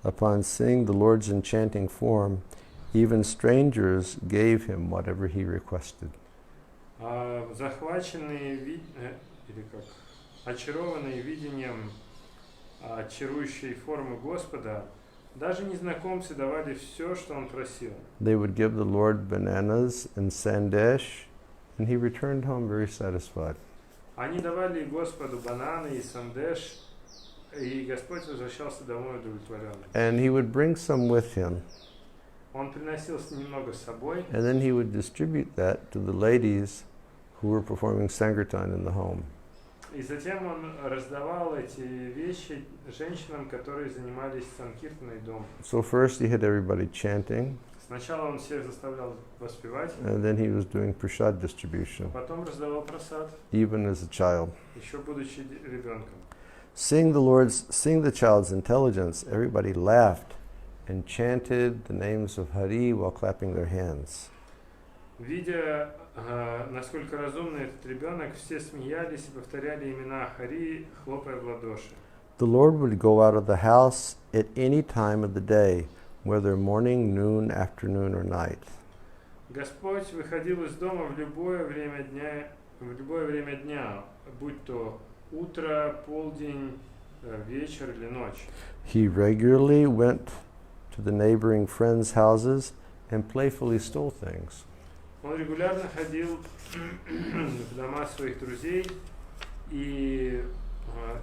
A: upon seeing the Lord's enchanting form, even strangers gave him whatever he requested.
B: Очарованные видением чарующей формы Господа, Даже незнакомцы давали все, что он просил.
A: They would give the Lord bananas and sandesh, and he returned home very satisfied.
B: Они давали Господу бананы и сандеш, и Господь возвращался домой удовлетворенным.
A: And he would bring some with him,
B: Он приносил немного с собой,
A: and then he would distribute that to the ladies who were performing Sankirtan in the home.
B: и затем он раздавал эти вещи женщинам, которые занимались санкиртаной дома.
A: So first he had everybody chanting,
B: Сначала он всех заставлял воспевать,
A: and then he was doing prasad distribution,
B: потом раздавал просад,
A: even as a child.
B: еще будучи ребенком.
A: Seeing the child's intelligence, everybody laughed and chanted the names of Hari while clapping their hands.
B: Видя, насколько разумный этот ребенок, все смеялись и повторяли имена Хари, хлопая в ладоши.
A: The Lord would go out of the house at any time of the day, whether morning, noon, afternoon, or night.
B: Господь выходил из дома в любое время дня, будь то утро, полдень, вечер или ночь.
A: He regularly went to the neighboring friends' houses and playfully stole things.
B: Он регулярно ходил в дома своих друзей и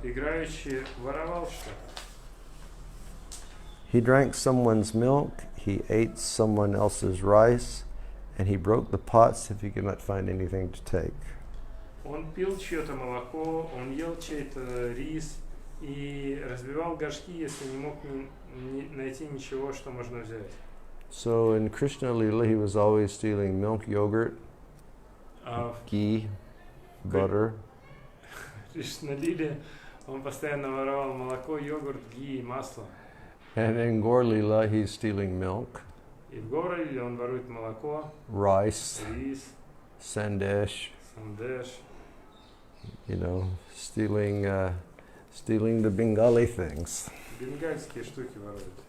B: играюще воровал что-то.
A: He drank someone's milk, he ate someone else's rice, and he broke the pots if he could not find anything to take.
B: Он пил чье-то молоко, он ел чей-то рис и разбивал горшки, если не мог найти ничего, что можно взять.
A: So in Krishna Lila, he was always stealing milk, yogurt, ghee, butter.
B: В Кришна-лиле он постоянно воровал молоко, йогурт, ги и масло.
A: And in Gaur Lila, he's stealing milk,
B: И в Гора-лиле он ворует молоко,
A: rice,
B: рис,
A: sandesh,
B: сандеш.
A: stealing the Bengali things.
B: Бенгальские штуки ворует.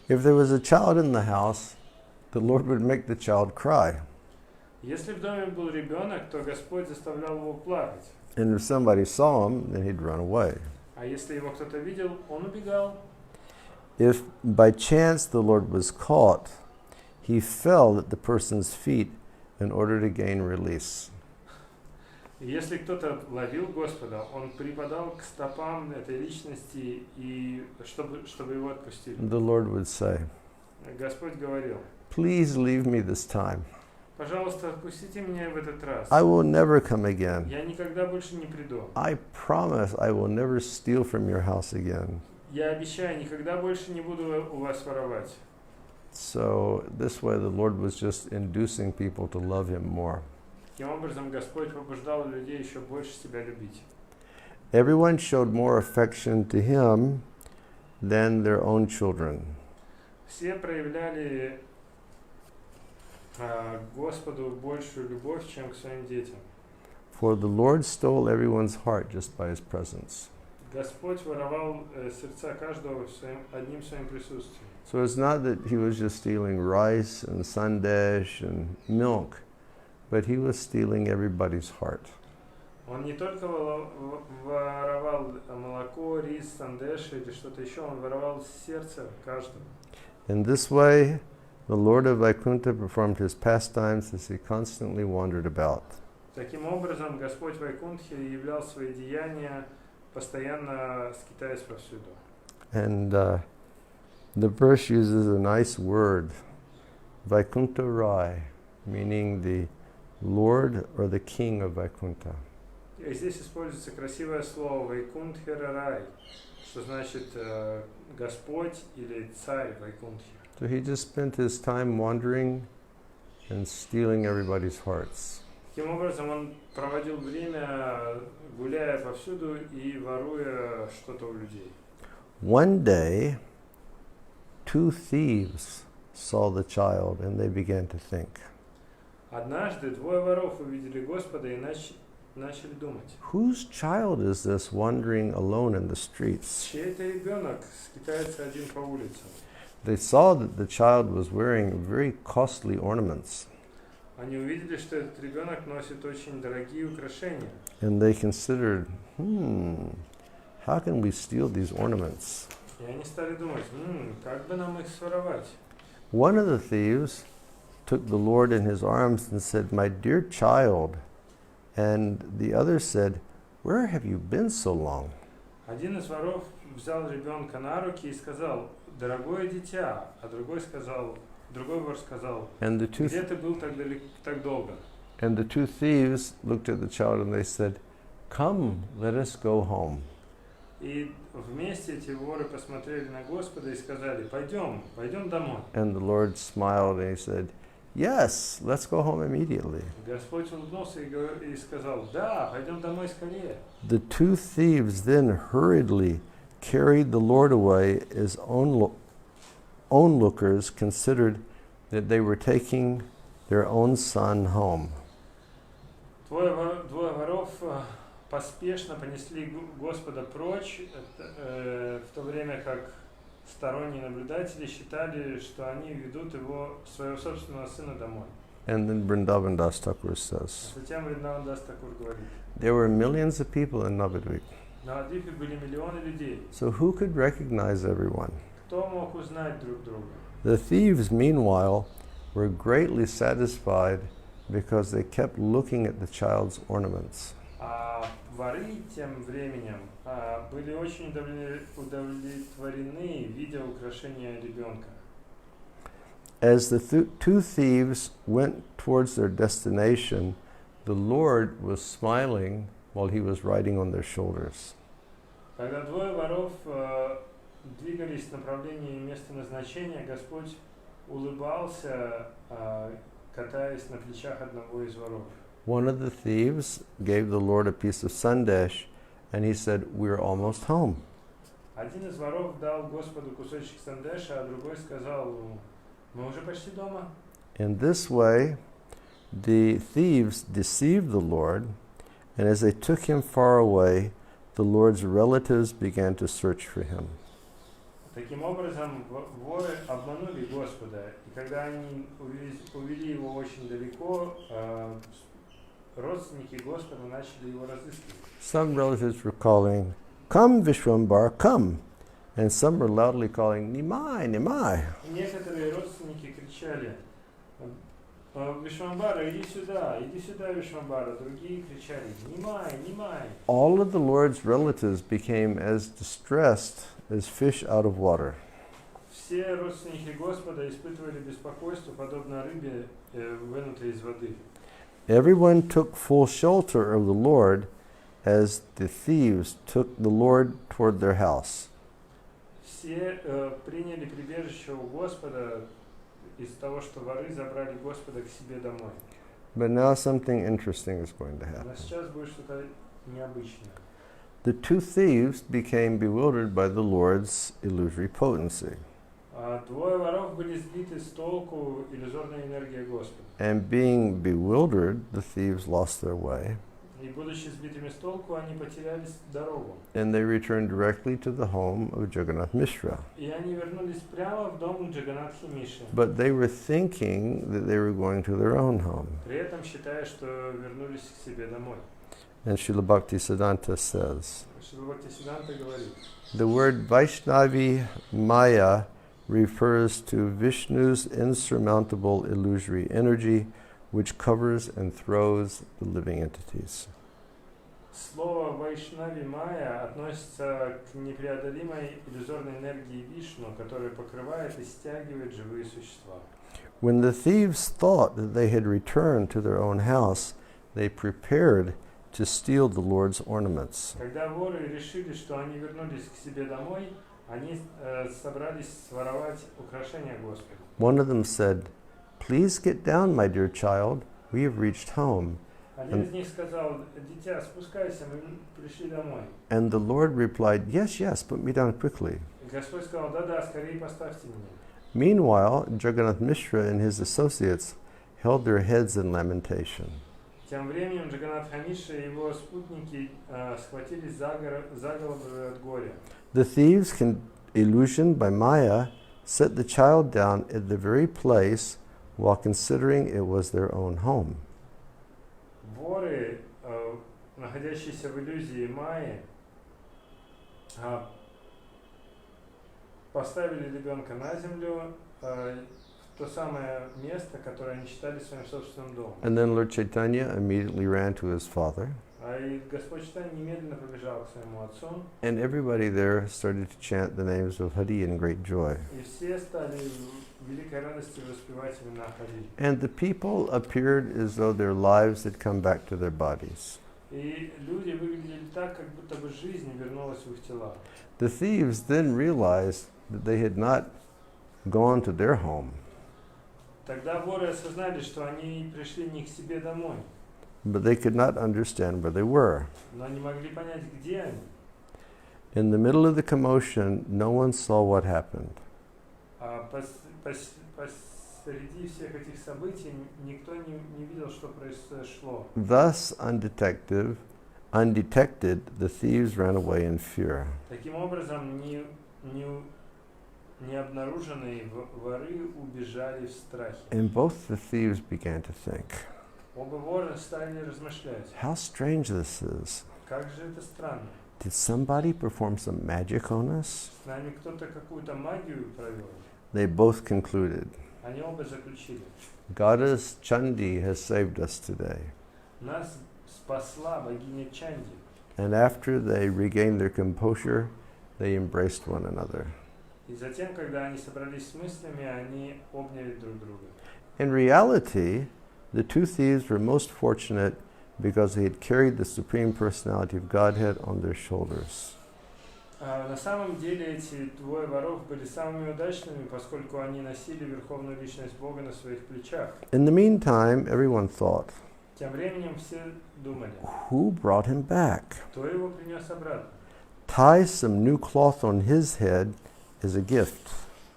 A: If there was a child in the house, the Lord would make the child cry.
B: Если в доме был ребенок, то Господь заставлял его плакать.
A: And if somebody saw him, then he'd run away.
B: А если его кто-то видел, он убегал.
A: If by chance the Lord was caught, he fell at the person's feet in order to gain release.
B: И если кто-то ловил Господа, он припадал к стопам этой личности, и чтобы его отпустили.
A: The Lord would say,
B: Господь говорил:
A: "Please leave me this time.
B: пожалуйста, отпустите меня в этот раз.
A: I will never come again.
B: Я никогда больше не приду.
A: I promise I will never steal from your house again."
B: Я обещаю, никогда больше не буду у вас воровать.
A: So this way the Lord was just inducing people to love him more.
B: Таким образом, Господь побуждал людей еще больше себя любить.
A: Everyone showed more affection to him than their own children.
B: Все проявляли Господу большую любовь, чем к своим детям.
A: For the Lord stole everyone's heart just by his presence.
B: Господь воровал сердца каждого одним своим присутствием.
A: So it's not that he was just stealing rice and sandesh and milk, but he was stealing everybody's heart.
B: Он не только воровал молоко, рис, сандеш или что-то еще, он воровал сердце каждого.
A: In this way, the Lord of Vaikuntha performed his pastimes as he constantly wandered about.
B: Таким образом, Господь в Вайкунтхе являл свои деяния, постоянно скитаясь повсюду.
A: And the verse uses a nice word, Vaikuntha Rai, meaning the Lord or the King of Vaikuntha.
B: И здесь используется красивое слово Вайкунтхерарай, что значит Господь или Царь Вайкунтхи.
A: So he just spent his time wandering and stealing everybody's hearts.
B: Таким образом, он проводил время, гуляя повсюду и воруя что-то у людей.
A: One day, two thieves saw the child and they began to think,
B: Однажды двое воров увидели Господа и начали думать:
A: whose child is this wandering alone in the streets?
B: чей это ребенок скитается один по улицам?
A: They saw that the child was wearing very costly ornaments,
B: Они увидели, что этот ребенок носит очень дорогие украшения.
A: and they considered, how can we steal these ornaments?
B: И они стали думать, как бы нам их своровать.
A: One of the thieves took the Lord in his arms and said, "My dear child." And the other said, "Where have you been so long?"
B: Один из воров взял ребенка на руки и сказал, дорогое дитя, а другой вор сказал,
A: And the two
B: где ты был так долго?
A: and the two thieves looked at the child and they said, "Come, let us go home."
B: И вместе эти воры посмотрели на Господа и сказали, пойдем домой.
A: And the Lord smiled and he said, "Yes, let's go home immediately."
B: Господь улыбнулся и сказал, да, пойдем домой скорее.
A: The two thieves then hurriedly carried the Lord away as onlookers considered that they were taking their own son home.
B: Двое воров поспешно понесли Господа прочь, в то время как сторонние наблюдатели считали, что они ведут своего собственного сына домой.
A: And then Vrindavan Das Thakur says,
B: Затем Вриндаван Дас Такур говорит,
A: there were millions of people in Navadvip.
B: на Адвипе были миллионы людей.
A: So who could recognize everyone?
B: Кто мог узнать друг друга?
A: The thieves, meanwhile, were greatly satisfied because they kept looking at the child's ornaments.
B: А воры тем временем были очень удовлетворены, видя украшения ребенка.
A: As the two thieves went towards their destination, the Lord was smiling while he was riding on their shoulders.
B: Когда двое воров двигались в направлении места назначения, Господь улыбался, катаясь на плечах одного из воров.
A: One of the thieves gave the Lord a piece of sandesh, and he said, "We're almost home."
B: Один из воров дал Господу кусочек сандеша, а другой сказал, мы уже почти дома.
A: In this way, the thieves deceived the Lord, and as they took him far away, the Lord's relatives began to search for him.
B: Таким образом, воры обманули Господа, и когда они увели его очень далеко, родственники Господа начали его разыскивать.
A: Some relatives were calling, "Come, Vishwambar, come!" And some were loudly calling, "Nimai, Nimai!"
B: Некоторые родственники кричали, Вишвамбара, иди сюда, Вишвамбара. Другие кричали, Нимай, Нимай.
A: All of the Lord's relatives became as distressed as fish out of water.
B: Все родственники Господа испытывали беспокойство, подобно рыбе, вынутой из воды.
A: Everyone took full shelter of the Lord as the thieves took the Lord toward their house.
B: Все приняли прибежище у Господа из того, что воры забрали Господа к себе домой.
A: But now something interesting is going to
B: Но
A: happen.
B: сейчас будет что-то необычное.
A: The two thieves became bewildered by the Lord's illusory potency.
B: Двое воров были сбиты с толку иллюзорной энергией Господа.
A: And being bewildered, the thieves lost their way.
B: И будучи сбитыми с толку, они потеряли дорогу.
A: And they returned directly to the home of Jagannath Mishra.
B: И они вернулись прямо в дом Джаганатхи Миши.
A: But they were thinking that they were going to their own home.
B: При этом считая, что вернулись к себе домой.
A: And Srila Bhaktisiddhanta says,
B: Шрила Бхактисиданта говорит,
A: the word Vaishnavi Maya refers to Vishnu's insurmountable illusory energy which covers and throws the living entities.
B: Слово Вайшнави Майя относится к непреодолимой иллюзорной энергии Вишну, которая покрывает и стягивает живые существа.
A: When the thieves thought that they had returned to their own house, they prepared to steal the Lord's ornaments.
B: Когда воры решили, что они вернулись к себе домой, они собрались своровать украшения Господа.
A: One of them said, "Please get down, my dear child. We have reached home."
B: Один из них сказал, дитя, спускайся, мы пришли домой.
A: And the Lord replied, "Yes, yes, put me down quickly."
B: И Господь сказал, да-да, скорее поставьте меня.
A: Meanwhile, Jagannath Mishra and his associates held their heads in lamentation.
B: Тем временем Джаганатха Миша и его спутники схватились за головы от горя.
A: The thieves, illusioned by Maya, set the child down at the very place while considering it was their own home.
B: Воры, находящиеся в иллюзии Майи, поставили ребенка на землю, в то самое место, которое они считали своим собственным домом.
A: And then Lord Chaitanya immediately ran to his father,
B: И Господь Чайтанья немедленно побежал к своему отцу,
A: and everybody there started to chant the names of Hari in great joy.
B: и все стали в великой радости воспевать имена Хари.
A: And the people appeared as though their lives had come back to their bodies.
B: И люди выглядели так, как будто бы жизнь вернулась в их тела.
A: The thieves then realized that they had not gone to their home,
B: Тогда воры осознали, что они пришли не к себе домой,
A: but they could not understand where they were.
B: но не могли понять, где они.
A: In the middle of the commotion, no one saw what happened.
B: А посреди всех этих событий никто не видел, что произошло.
A: Thus, undetected, the thieves ran away in fear.
B: Таким образом, необнаруженные воры убежали в страхе.
A: And both the thieves began to think,
B: Оба вора стали размышлять.
A: how strange this is.
B: Как же это странно.
A: Did somebody perform some magic on us?
B: С нами кто-то какую-то магию провел.
A: They both concluded,
B: Они оба заключили.
A: Goddess Chandi has saved us today.
B: Нас спасла богиня Чанди.
A: And after they regained their composure, they embraced one another.
B: И затем, когда они собрались с мыслями, они обняли друг друга.
A: In reality, the two thieves were most fortunate because they had carried the Supreme Personality of Godhead on their shoulders.
B: На самом деле эти двое воров были самыми удачными, поскольку они носили Верховную Личность Бога на своих плечах.
A: In the meantime, everyone thought,
B: Тем временем все думали,
A: who brought him back?
B: кто его принес обратно.
A: Tie some new cloth on his head as a gift.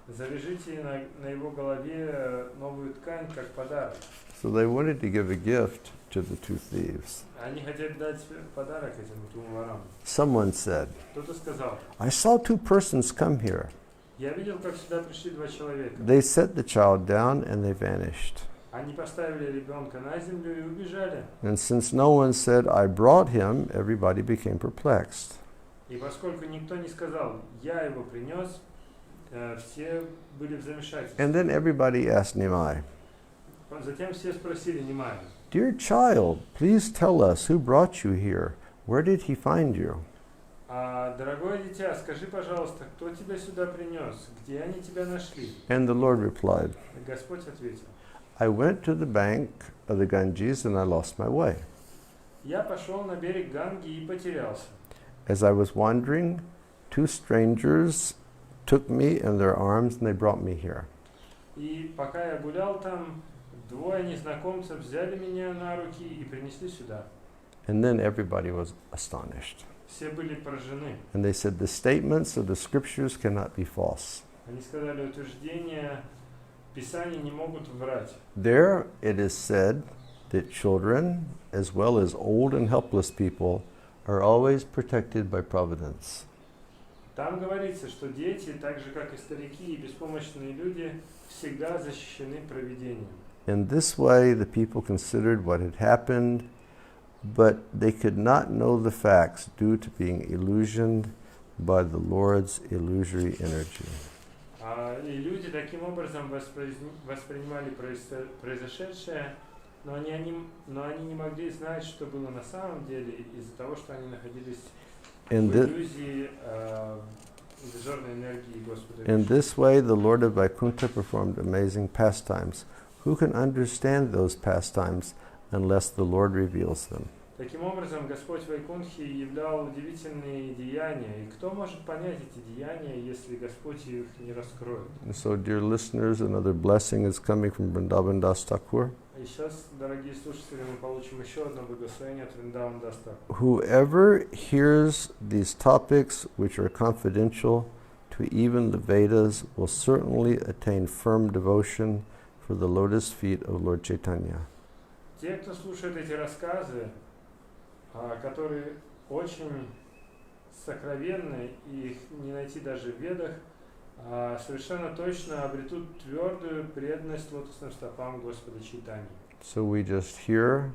B: Завяжите на его голове новую ткань, как подарок.
A: So they wanted to give a gift to the two thieves.
B: Они хотели дать подарок этим двум ворам.
A: Someone said,
B: Кто-то сказал,
A: I saw two persons come here.
B: я видел, как сюда пришли два человека.
A: They set the child down and they vanished.
B: Они поставили ребенка на землю и убежали.
A: And since no one said, I brought him, everybody became perplexed.
B: И поскольку никто не сказал, я его принес, все были в замешательстве.
A: And then everybody asked Nimai,
B: Затем все спросили Нимая,
A: Dear child, please tell us who brought you here. Where did he find you?
B: дорогое дитя, скажи, пожалуйста, кто тебя сюда принес? Где они тебя нашли?
A: And the Lord replied,
B: И Господь ответил,
A: I went to the bank of the Ganges and I lost my way.
B: я пошел на берег Ганги и потерялся.
A: As I was wandering, two strangers took me in their arms and they brought me here.
B: И пока я гулял там, двое незнакомцев взяли меня на руки и принесли сюда.
A: And then everybody was astonished.
B: Все были поражены.
A: And they said, the statements of the scriptures cannot be false.
B: Они сказали, утверждения Писания не могут врать.
A: There it is said that children, as well as old and helpless people, are always protected by providence.
B: Там говорится, что дети, так же как и старики и беспомощные люди, всегда защищены провидением.
A: In this way, the people considered what had happened, but they could not know the facts due to being illusioned by the Lord's illusory energy.
B: И люди таким образом воспринимали произошедшее, но они не могли знать, что было на самом деле, из-за того, что они находились в иллюзии иллюзорной энергии Господа.
A: In this way, the Lord of Vaikuntha performed amazing pastimes. Who can understand those pastimes unless the Lord reveals them?
B: Таким образом, Господь Вайкунтхи являл удивительные деяния. И кто может понять эти деяния, если Господь их не раскроет?
A: And so, dear listeners, another blessing is coming from Vrindavan Das Thakur.
B: И сейчас, дорогие слушатели, мы получим еще одно благословение от Вриндаван Das Thakur.
A: Whoever hears these topics, which are confidential to even the Vedas, will certainly attain firm devotion for the lotus feet of Lord Chaitanya.
B: Те, кто слушает эти рассказы, которые очень сокровенны, и их не найти даже в Ведах, совершенно точно обретут твердую преданность лотосным стопам Господа Чайтаньи.
A: So we just hear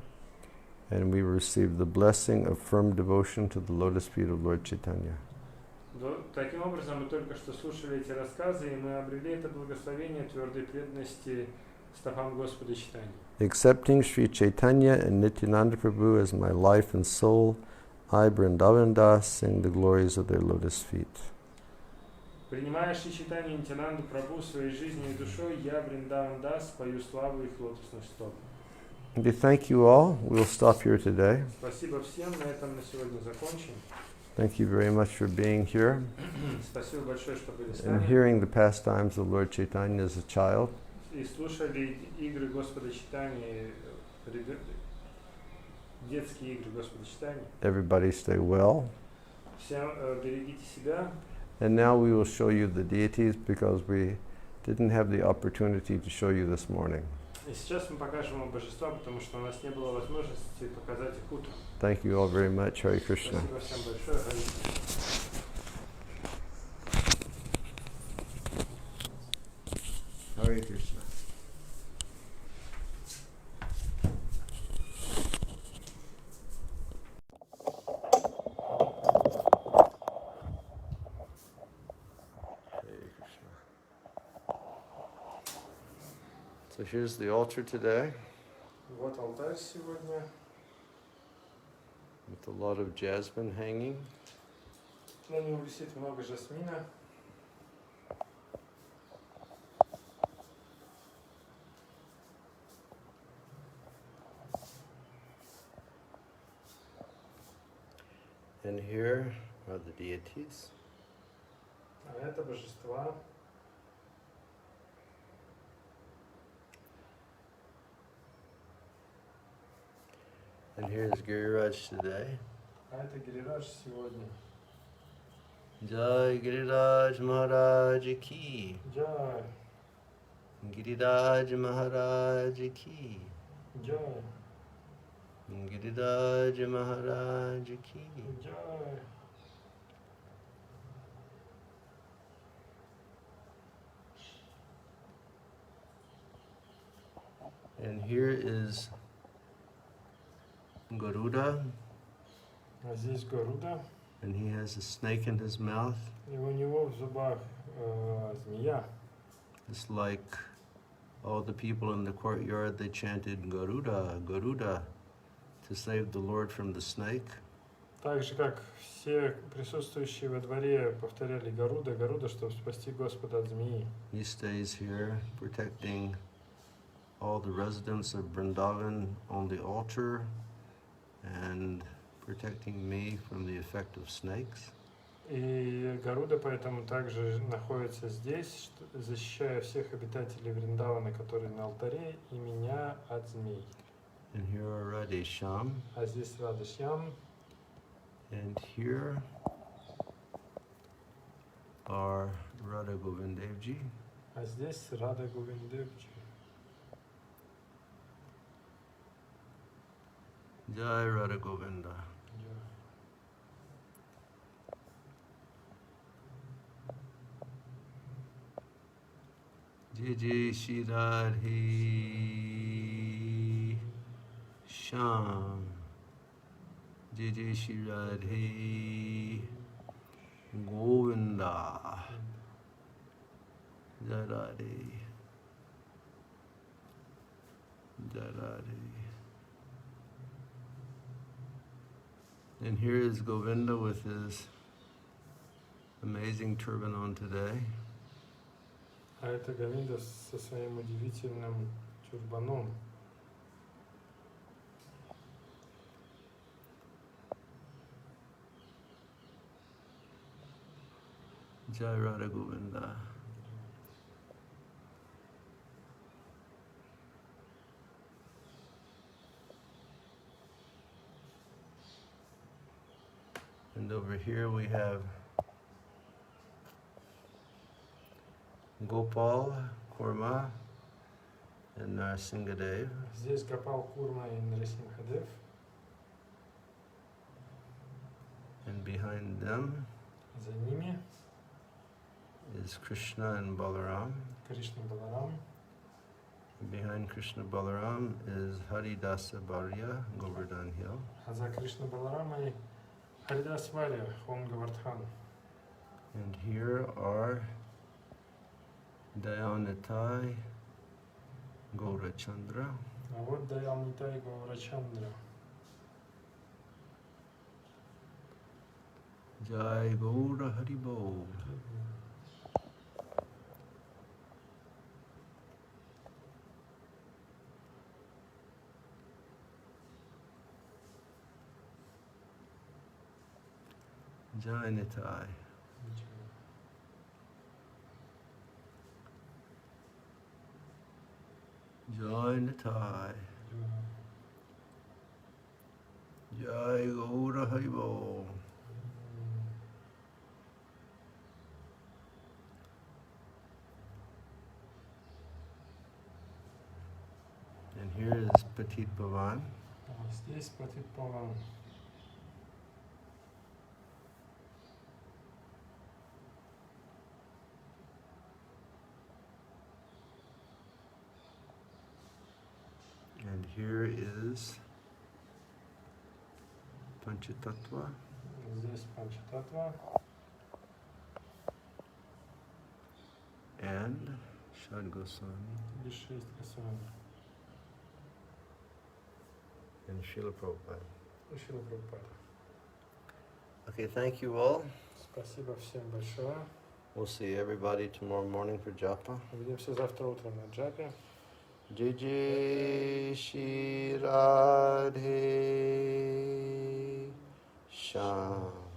A: and we receive the blessing of firm devotion to the lotus feet of Lord Chaitanya.
B: Таким образом, мы только что слушали эти рассказы, и мы обрели это благословение твердой преданности стопам Господа Чайтаньи.
A: Accepting Sri Chaitanya and Nityananda Prabhu as my life and soul, I, Vrindavan Das, sing the glories of their lotus feet.
B: Принимая Шри Чайтанью и Нитянанду Прабху своей жизнью и душой, я, Вриндаван Дас, пою славу их лотосных стоп.
A: Okay, thank you all. We'll stop here today.
B: Спасибо всем, на этом на сегодня закончим.
A: Thank you very much for being here
B: Спасибо большое, что были с
A: and
B: нами.
A: hearing the pastimes of Lord Chaitanya as a child.
B: И слушали игры Господа Чайтаньи, детские игры Господа Чайтаньи.
A: Everybody stay well.
B: Всем берегите себя.
A: And now we will show you the deities because we didn't have the opportunity to show you this morning.
B: И сейчас мы покажем вам божества, потому что у нас не было возможности показать их утром.
A: Thank you all very much. Hare Krishna.
B: Спасибо всем большое. Харе Кришна.
A: Hare Krishna. So here's the altar today
B: Вот алтарь сегодня.
A: with a lot of jasmine hanging.
B: На нем висит много жасмина.
A: And here are the deities.
B: А это божества.
A: And here's Giriraj today.
B: А это Гирирадж сегодня.
A: Jai Giriraj Maharaj ki.
B: Джай,
A: Giriraj Maharaj ki.
B: джай,
A: Giriraj Maharaj ki.
B: джай.
A: And here is Garuda,
B: А здесь Гаруда.
A: and he has a snake in his mouth.
B: И у него в зубах змея.
A: It's like all the people in the courtyard, they chanted Garuda, Garuda, to save the Lord from the snake.
B: Так же, как все присутствующие во дворе повторяли Гаруда, Гаруда, чтобы спасти Господа от змеи.
A: He stays here protecting all the residents of Vrindavan on the altar and protecting me from the effect of snakes.
B: И Гаруда поэтому также находится здесь, защищая всех обитателей Вриндавана, которые на алтаре, и меня от змей.
A: And here are Radhesham,
B: А здесь Радашьям,
A: and here are Radha Govindevji,
B: а здесь Рада Говиндевджи.
A: Jai Radha Govinda. Jai Jai Shri Radhe Sham. Jai Jai Shri Radhe Govinda. Jai Radhe. Jai Radhe. And here is Govinda with his amazing turban on today.
B: А это Говинда со своим удивительным тюрбаном.
A: Jai Radha Govinda. And over here we have Gopal, Kurma, and Narsingadev.
B: Здесь Гопал Курма и Нарисимхадев.
A: And behind them
B: За ними
A: is Krishna and Balaram.
B: Кришна Баларам.
A: Behind Krishna Balaram is Haridasa Bharya, Govardhan Hill.
B: А за Кришна Баларамой Харидас Варя, Хом Гавардхан.
A: And here are Dayanitai Gaurachandra.
B: А вот Даянитай Гаурачандра.
A: Jai Gaura Haribo. Jai Nitai. Jai Nitai. Jai Gaura Haribo. And here is Petit Bhavan.
B: Здесь Патит Паван.
A: And here is Panchatattva.
B: Здесь Панчататва.
A: And Shad Goswami.
B: И 6 Госвами.
A: And Srila Prabhupada.
B: И Шрила Прабхупада.
A: Okay, thank you all.
B: Спасибо всем большое.
A: We'll see everybody tomorrow morning for japa.
B: Увидимся завтра утром на джапе.
A: Jai Jai Shri Radhe Shyam.